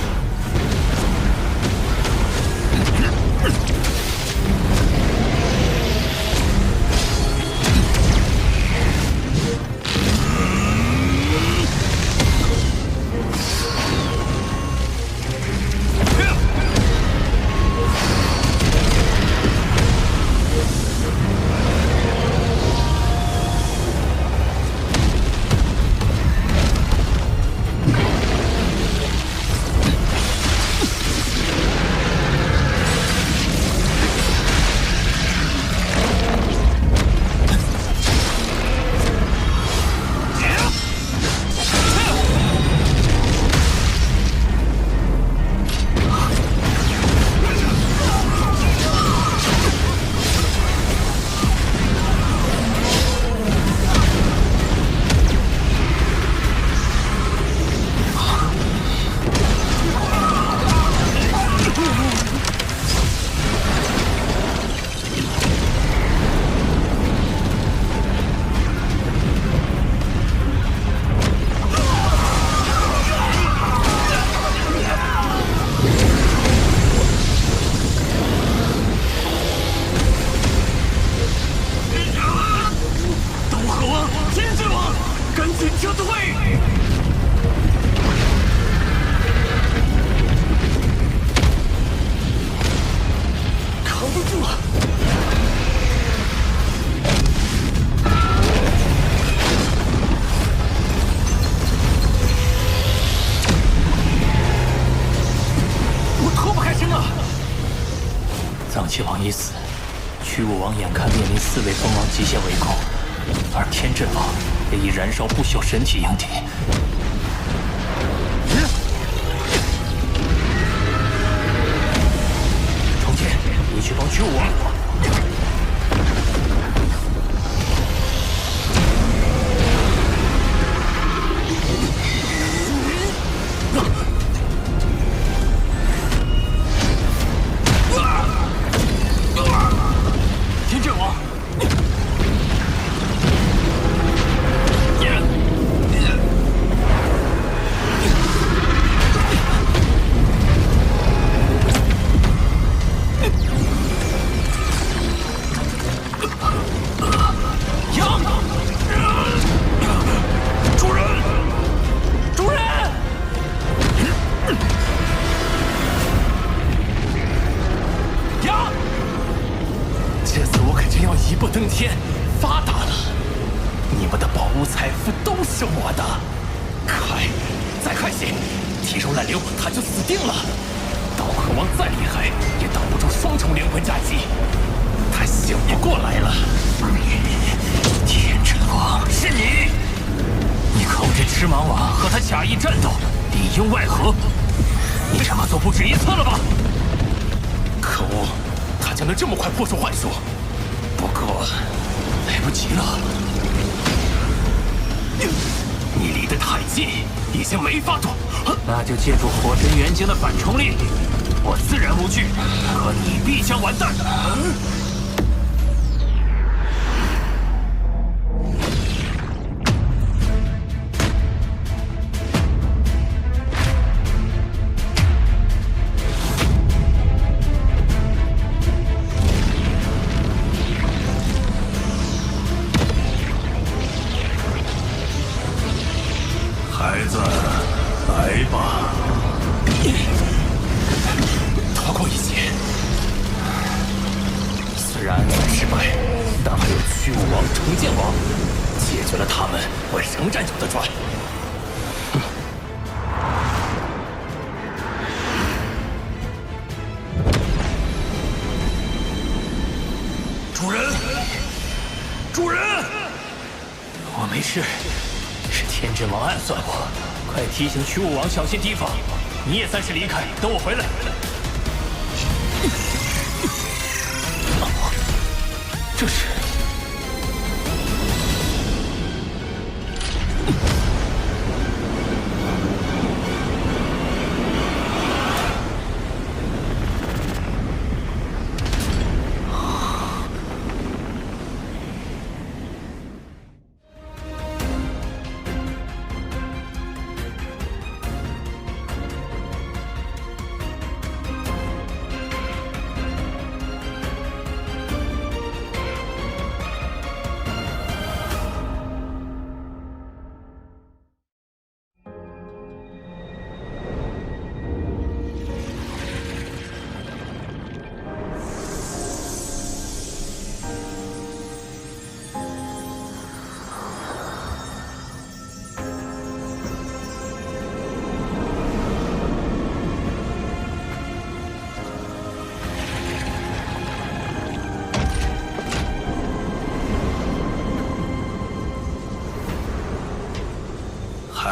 藏气王已死，驱雾王眼看面临4位蜂王极限围攻，而天震王也以燃烧不朽神体迎敌。重剑，你去帮驱雾王。一步登天，发达了！你们的宝物财富都是我的。快，再快些！体肉烂流，他就死定了。刀客王再厉害，也挡不住双重灵魂夹击。他醒不过来了。天真王，是你！你口这赤芒王和他假意战斗，里应外合。你这么做不止一次了吧？可恶，他竟能这么快破除幻术！不过，来不及了。你离得太近，已经没法躲。那就借助火神元晶的反冲力，我自然无惧，可你必将完蛋。孩子，来吧！逃过一劫，虽然暗算失败，但还有驱雾王、重剑王，解决了他们，我仍然有得赚。主人，主人，我没事。是天真王暗算我，快提醒驱雾王小心提防。你也暂时离开，等我回来。这是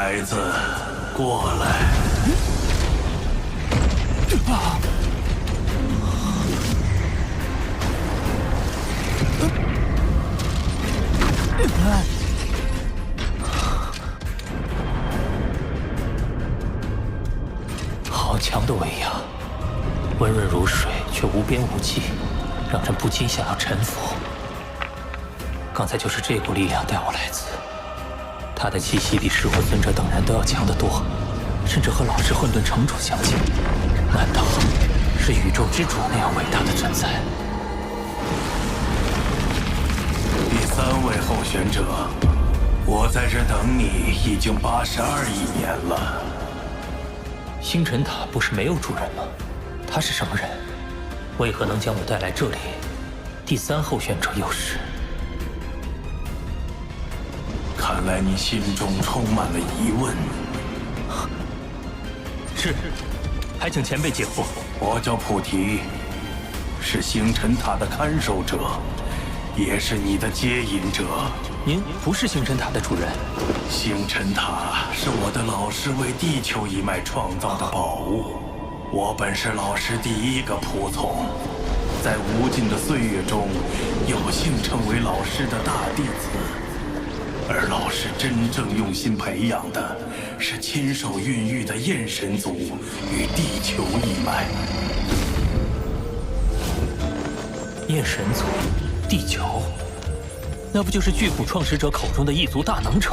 孩子，过来。好强的威压，温润如水，却无边无际，让人不禁想要臣服。刚才就是这股力量带我来此。他的气息比噬魂尊者等人都要强得多，甚至和老师混沌城主相近。难道是宇宙之主那样伟大的存在？第3位候选者，我在这等你已经82亿年了。星辰塔不是没有主人吗？他是什么人？为何能将我带来这里？第3候选者又是？看来你心中充满了疑问。是，还请前辈解惑。我叫菩提，是星辰塔的看守者，也是你的接引者。您不是星辰塔的主人？星辰塔是我的老师为地球一脉创造的宝物，我本是老师第1个仆从，在无尽的岁月中，有幸成为老师的大弟子。而老师真正用心培养的，是亲手孕育的焰神族与地球一脉。焰神族，地球，那不就是巨斧创始者口中的异族大能者？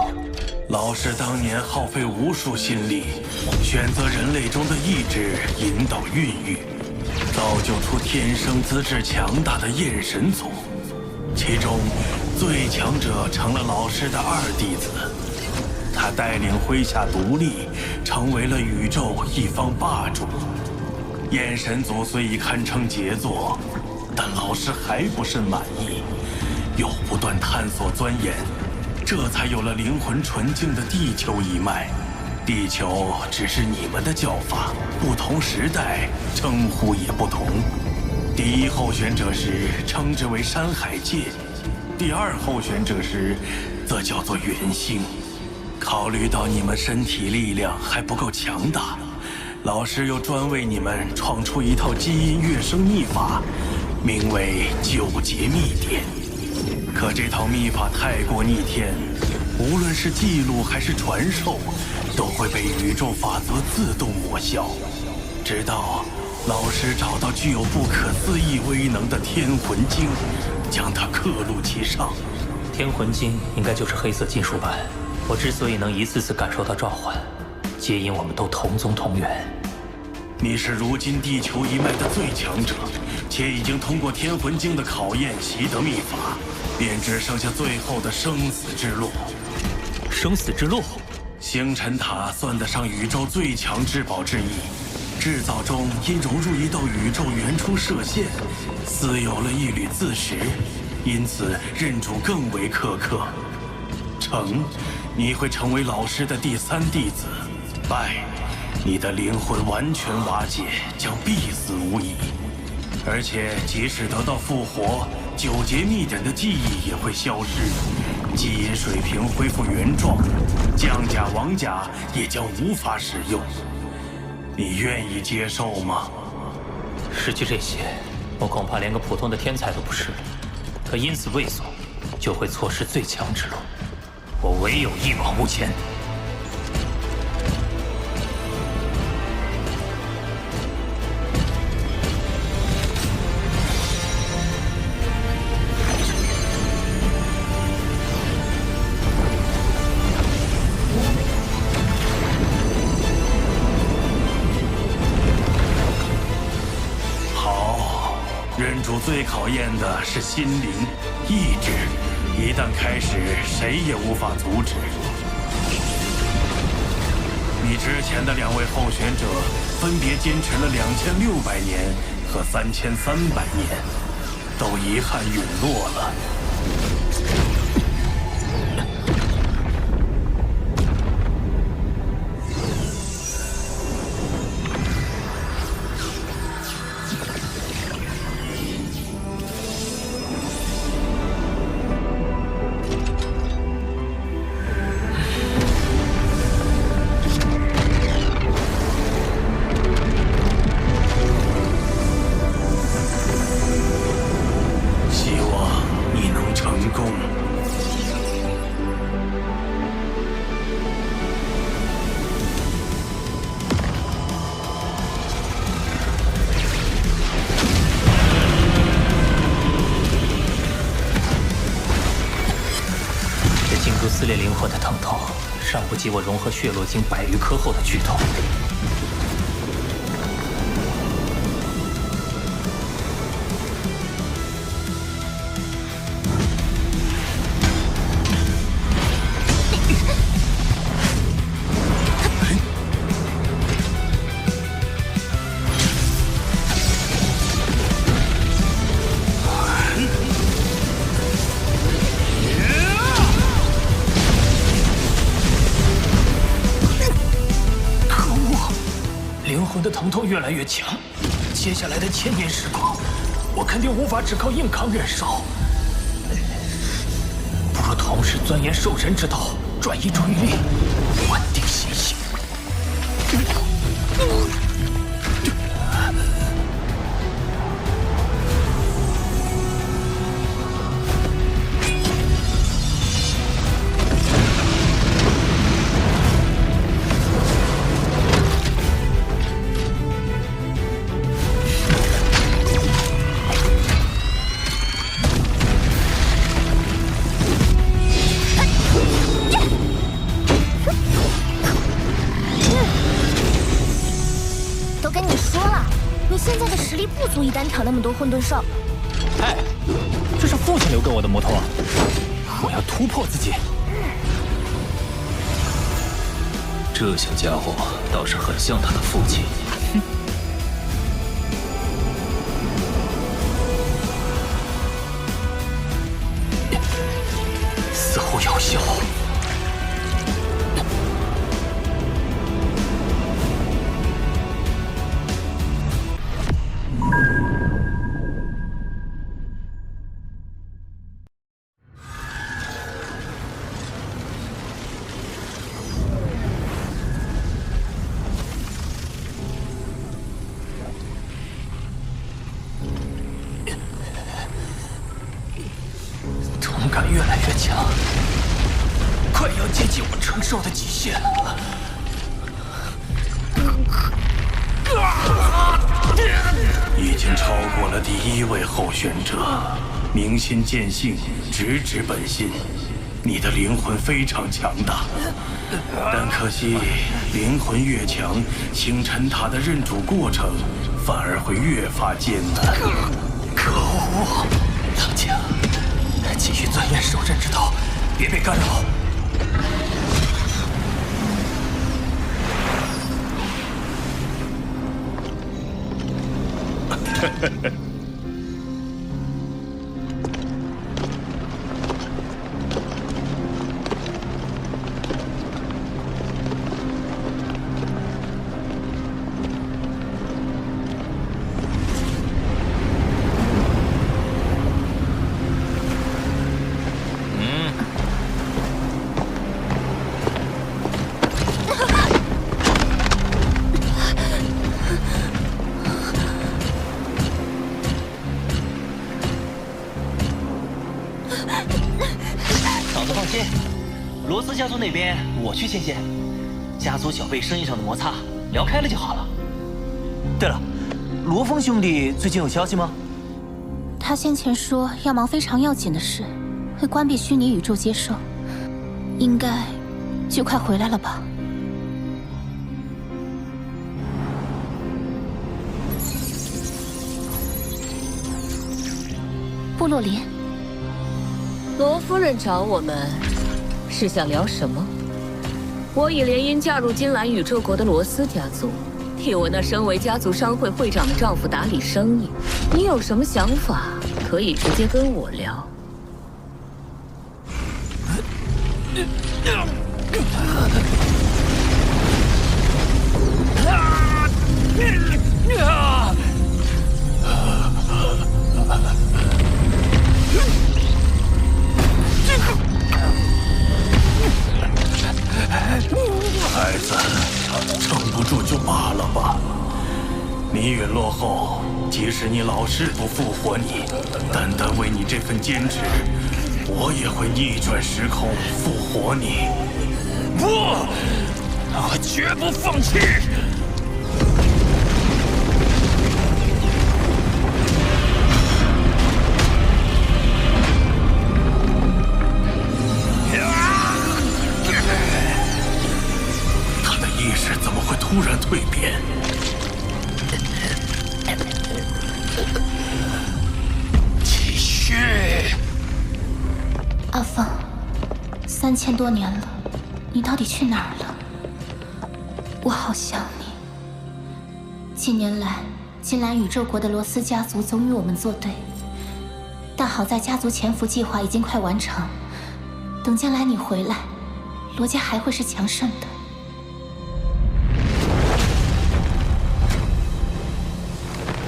老师当年耗费无数心力，选择人类中的意志引导孕育，造就出天生资质强大的焰神族。其中最强者成了老师的2弟子，他带领麾下独立，成为了宇宙一方霸主。焰神族虽已堪称杰作，但老师还不甚满意，又不断探索钻研，这才有了灵魂纯净的地球一脉。地球只是你们的叫法，不同时代称呼也不同。第1候选者时称之为山海界，第2候选者时则叫做元星。考虑到你们身体力量还不够强大，老师又专为你们创出一套基因跃升秘法，名为9节秘典。可这套秘法太过逆天，无论是记录还是传授，都会被宇宙法则自动抹消。直到老师找到具有不可思议威能的天魂经，将它刻录其上。天魂经应该就是黑色金属板。我之所以能一次次感受到召唤，皆因我们都同宗同源。你是如今地球一脉的最强者，且已经通过天魂经的考验，习得秘法，便只剩下最后的生死之路。生死之路？星辰塔算得上宇宙最强至宝之一。制造中因融入一道宇宙原初射线，似有了一缕自识，因此认主更为苛刻。成，你会成为老师的第3弟子；败，你的灵魂完全瓦解，将必死无疑。而且即使得到复活，9节秘典的记忆也会消失，基因水平恢复原状，降甲王甲也将无法使用。你愿意接受吗？失去这些，我恐怕连个普通的天才都不是了。可因此畏缩，就会错失最强之路。我唯有一往无前。认主最考验的是心灵、意志，一旦开始，谁也无法阻止。你之前的2位候选者分别坚持了2600年和3300年，都遗憾陨落了。心珠撕裂灵魂的疼痛，尚不及我融合血络晶100余颗后的剧痛。灵魂的疼痛越来越强，接下来的1000年时光，我肯定无法只靠硬扛忍受。不如同时钻研兽神之道，转移注意力，稳定心性。不足以单挑那么多混沌兽。哎，这是父亲留给我的魔头啊！我要突破自己。这小家伙倒是很像他的父亲。似乎有效。痛感越来越强，快要接近我承受的极限了。已经超过了第1位候选者，明心见性，直指本心。你的灵魂非常强大，但可惜灵魂越强，星辰塔的认主过程反而会越发艰难。可恶！冷静，继续钻研守阵之道，别被干扰。嫂子放心，罗斯家族那边我去牵线，家族小辈生意上的摩擦聊开了就好了。对了，罗峰兄弟最近有消息吗？他先前说要忙非常要紧的事，会关闭虚拟宇宙接收，应该就快回来了吧。部落林，罗夫人找我们，是想聊什么？我已联姻嫁入金兰宇宙国的罗斯家族，替我那身为家族商会会长的丈夫打理生意。你有什么想法，可以直接跟我聊。孩子，撑不住就罢了吧。你陨落后，即使你老师不复活你，单单为你这份坚持，我也会逆转时空复活你。不，我绝不放弃。突然蜕变。继续。阿凤，3000多年了，你到底去哪儿了？我好想你。近年来，金兰宇宙国的罗斯家族总与我们作对，但好在家族潜伏计划已经快完成，等将来你回来，罗家还会是强盛的。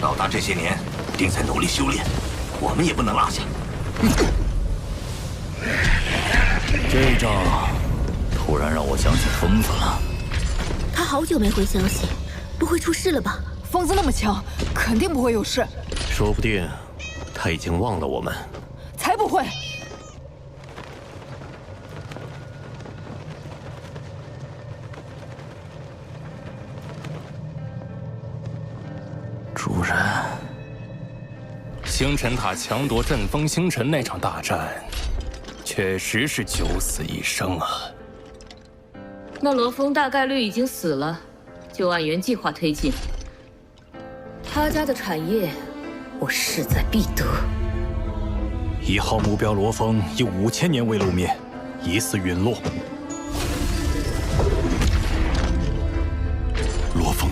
老大这些年定在努力修炼，我们也不能落下。这一仗突然让我想起疯子了。他好久没回消息，不会出事了吧？疯子那么强，肯定不会有事。说不定他已经忘了我们。才不会！主人，星辰塔强夺阵风星辰那场大战，确实是九死一生啊。那罗峰大概率已经死了，就按原计划推进。他家的产业，我势在必得。1号目标罗峰已5000年未露面，疑似陨落。罗峰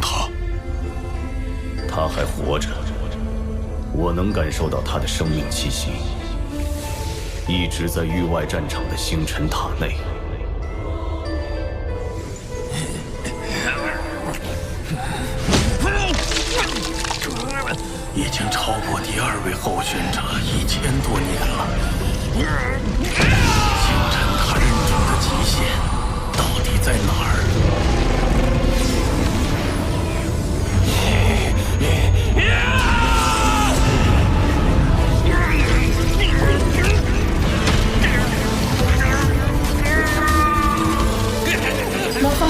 他还活着，我能感受到他的生命气息，一直在域外战场的星辰塔内。已经超过第2位候选者1000多年了。星辰塔认证的极限到底在哪儿？罗峰，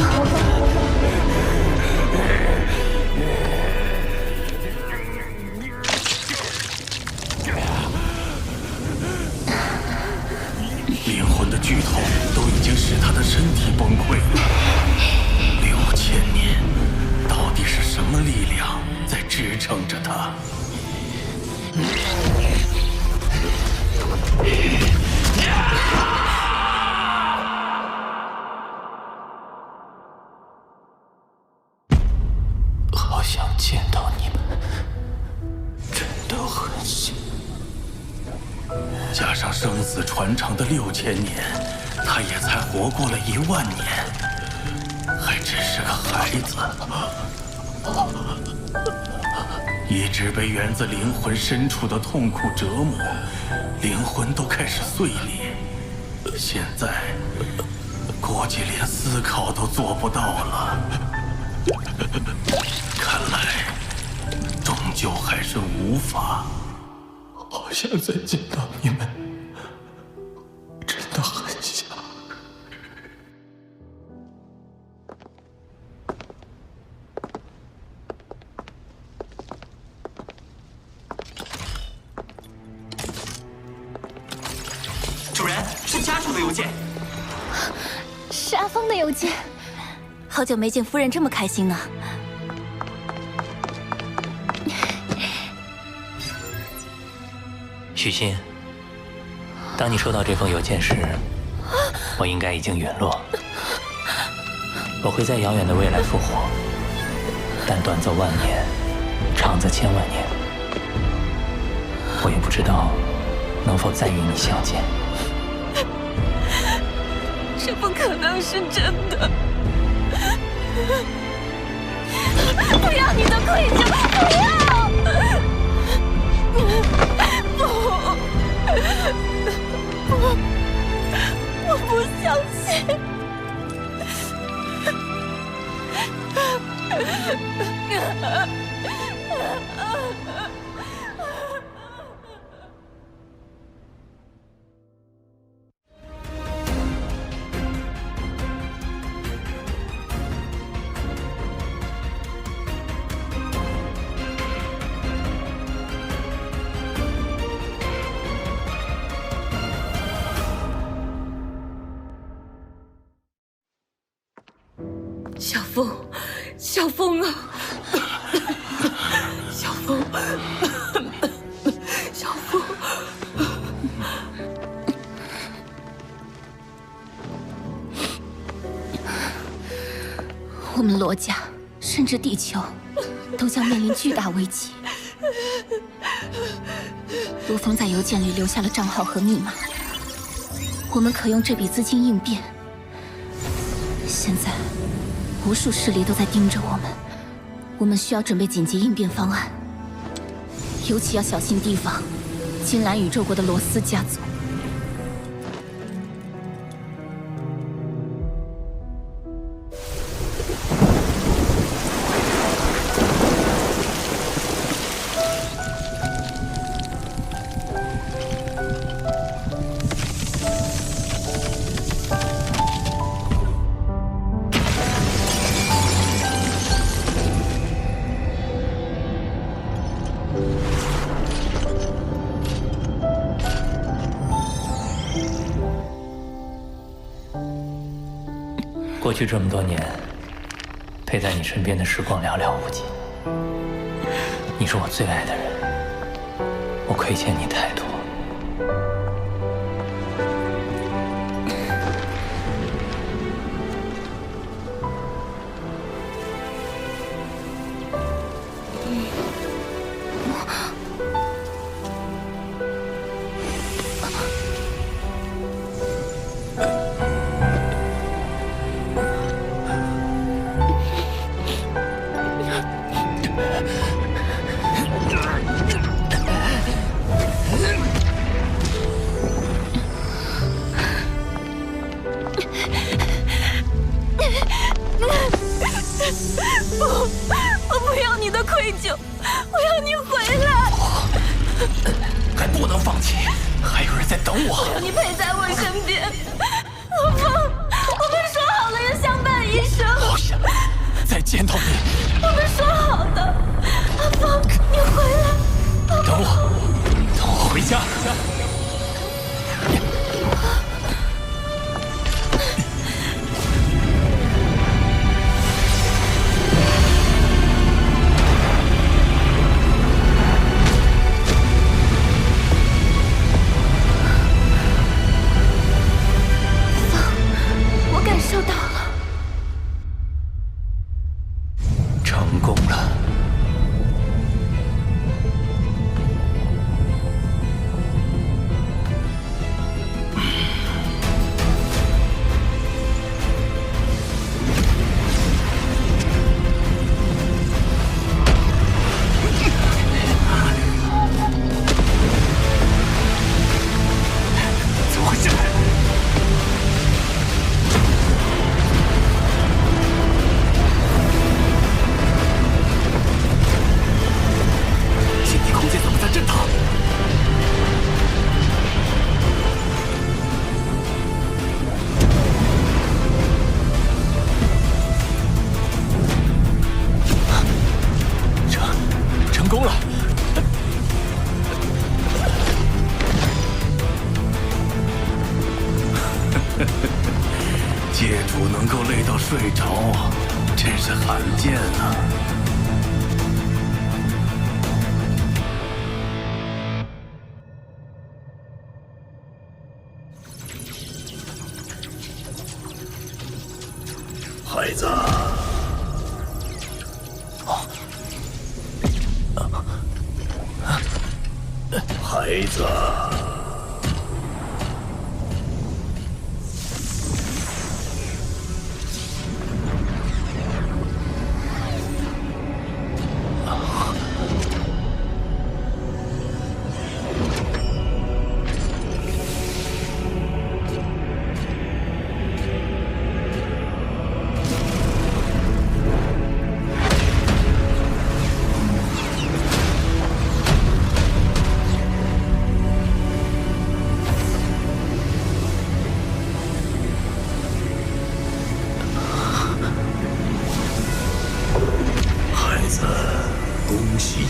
灵魂的剧透都已经使他的身体崩溃了。6000年，到底是什么力量在支撑着他？好想见到你们，真的很想。加上生死传承的6000年，他也才活过了10000年，还只是个孩子，一直被源自灵魂深处的痛苦折磨，灵魂都开始碎裂，现在估计连思考都做不到了。看来终究还是无法。好想再见到你们，真的很想。主人，是家主的邮件。是阿峰的邮件。好久没见夫人这么开心呢。许昕，当你收到这封邮件时，我应该已经陨落。我会在遥远的未来复活，但短则10000年，长则千万年。我也不知道能否再与你相见。这不可能是真的！不要你的愧疚，不要！不，我不相信。小凤，小风啊，小风，小风。我们罗家，甚至地球，都将面临巨大危机。罗峰在邮件里留下了账号和密码，我们可用这笔资金应变。现在，无数势力都在盯着我们，我们需要准备紧急应变方案，尤其要小心提防金兰宇宙国的罗斯家族。过去这么多年，陪在你身边的时光寥寥无几。你是我最爱的人，我亏欠你太多。我不要你的愧疚，我要你回来。还不能放弃，还有人在等我。我要你陪在我身边，阿峰，我们说好了要相伴一生。好想再见到你。我们说好的，阿峰，你回来。等我回家。收到了，成功了。怎么回事？震荡！成功了！界主能够累到睡着，真是罕见啊！孩子，孩子，恭喜你！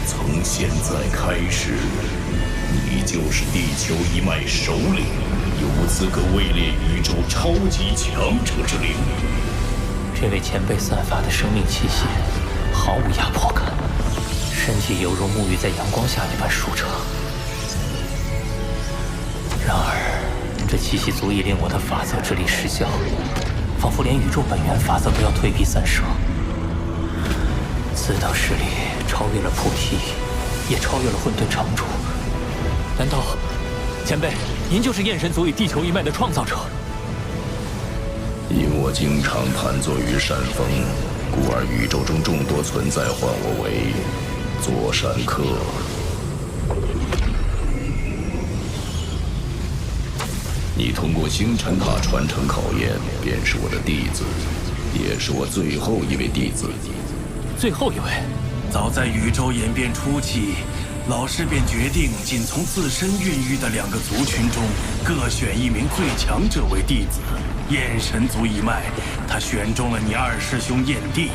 从现在开始，你就是地球一脉首领。你无资格位列宇宙超级强者之列。这位前辈散发的生命气息毫无压迫感，身体犹如沐浴在阳光下一般舒畅。然而，这气息足以令我的法则之力失效，仿佛连宇宙本源法则都要退避三舍。此等实力超越了菩提，也超越了混沌城主。难道，前辈，您就是焰神族与地球一脉的创造者？因我经常盘坐于山峰，故而宇宙中众多存在唤我为座山客。你通过星辰塔传承考验，便是我的弟子，也是我最后一位弟子。最后一位？早在宇宙演变初期，老师便决定仅从自身孕育的2个族群中各选1名最强者为弟子。焰神族一脉，他选中了你二师兄焰帝；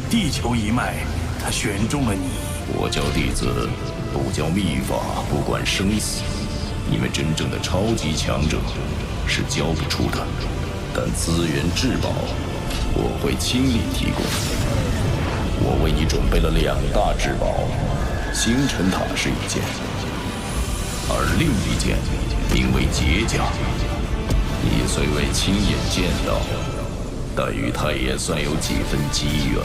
地球一脉，他选中了你。我教弟子，不教秘法，不管生死。你们真正的超级强者是教不出的，但资源至宝我会亲力提供。我为你准备了2大至宝，星辰塔是一件，而另一件名为劫甲。你虽未亲眼见到，但与它也算有几分机缘。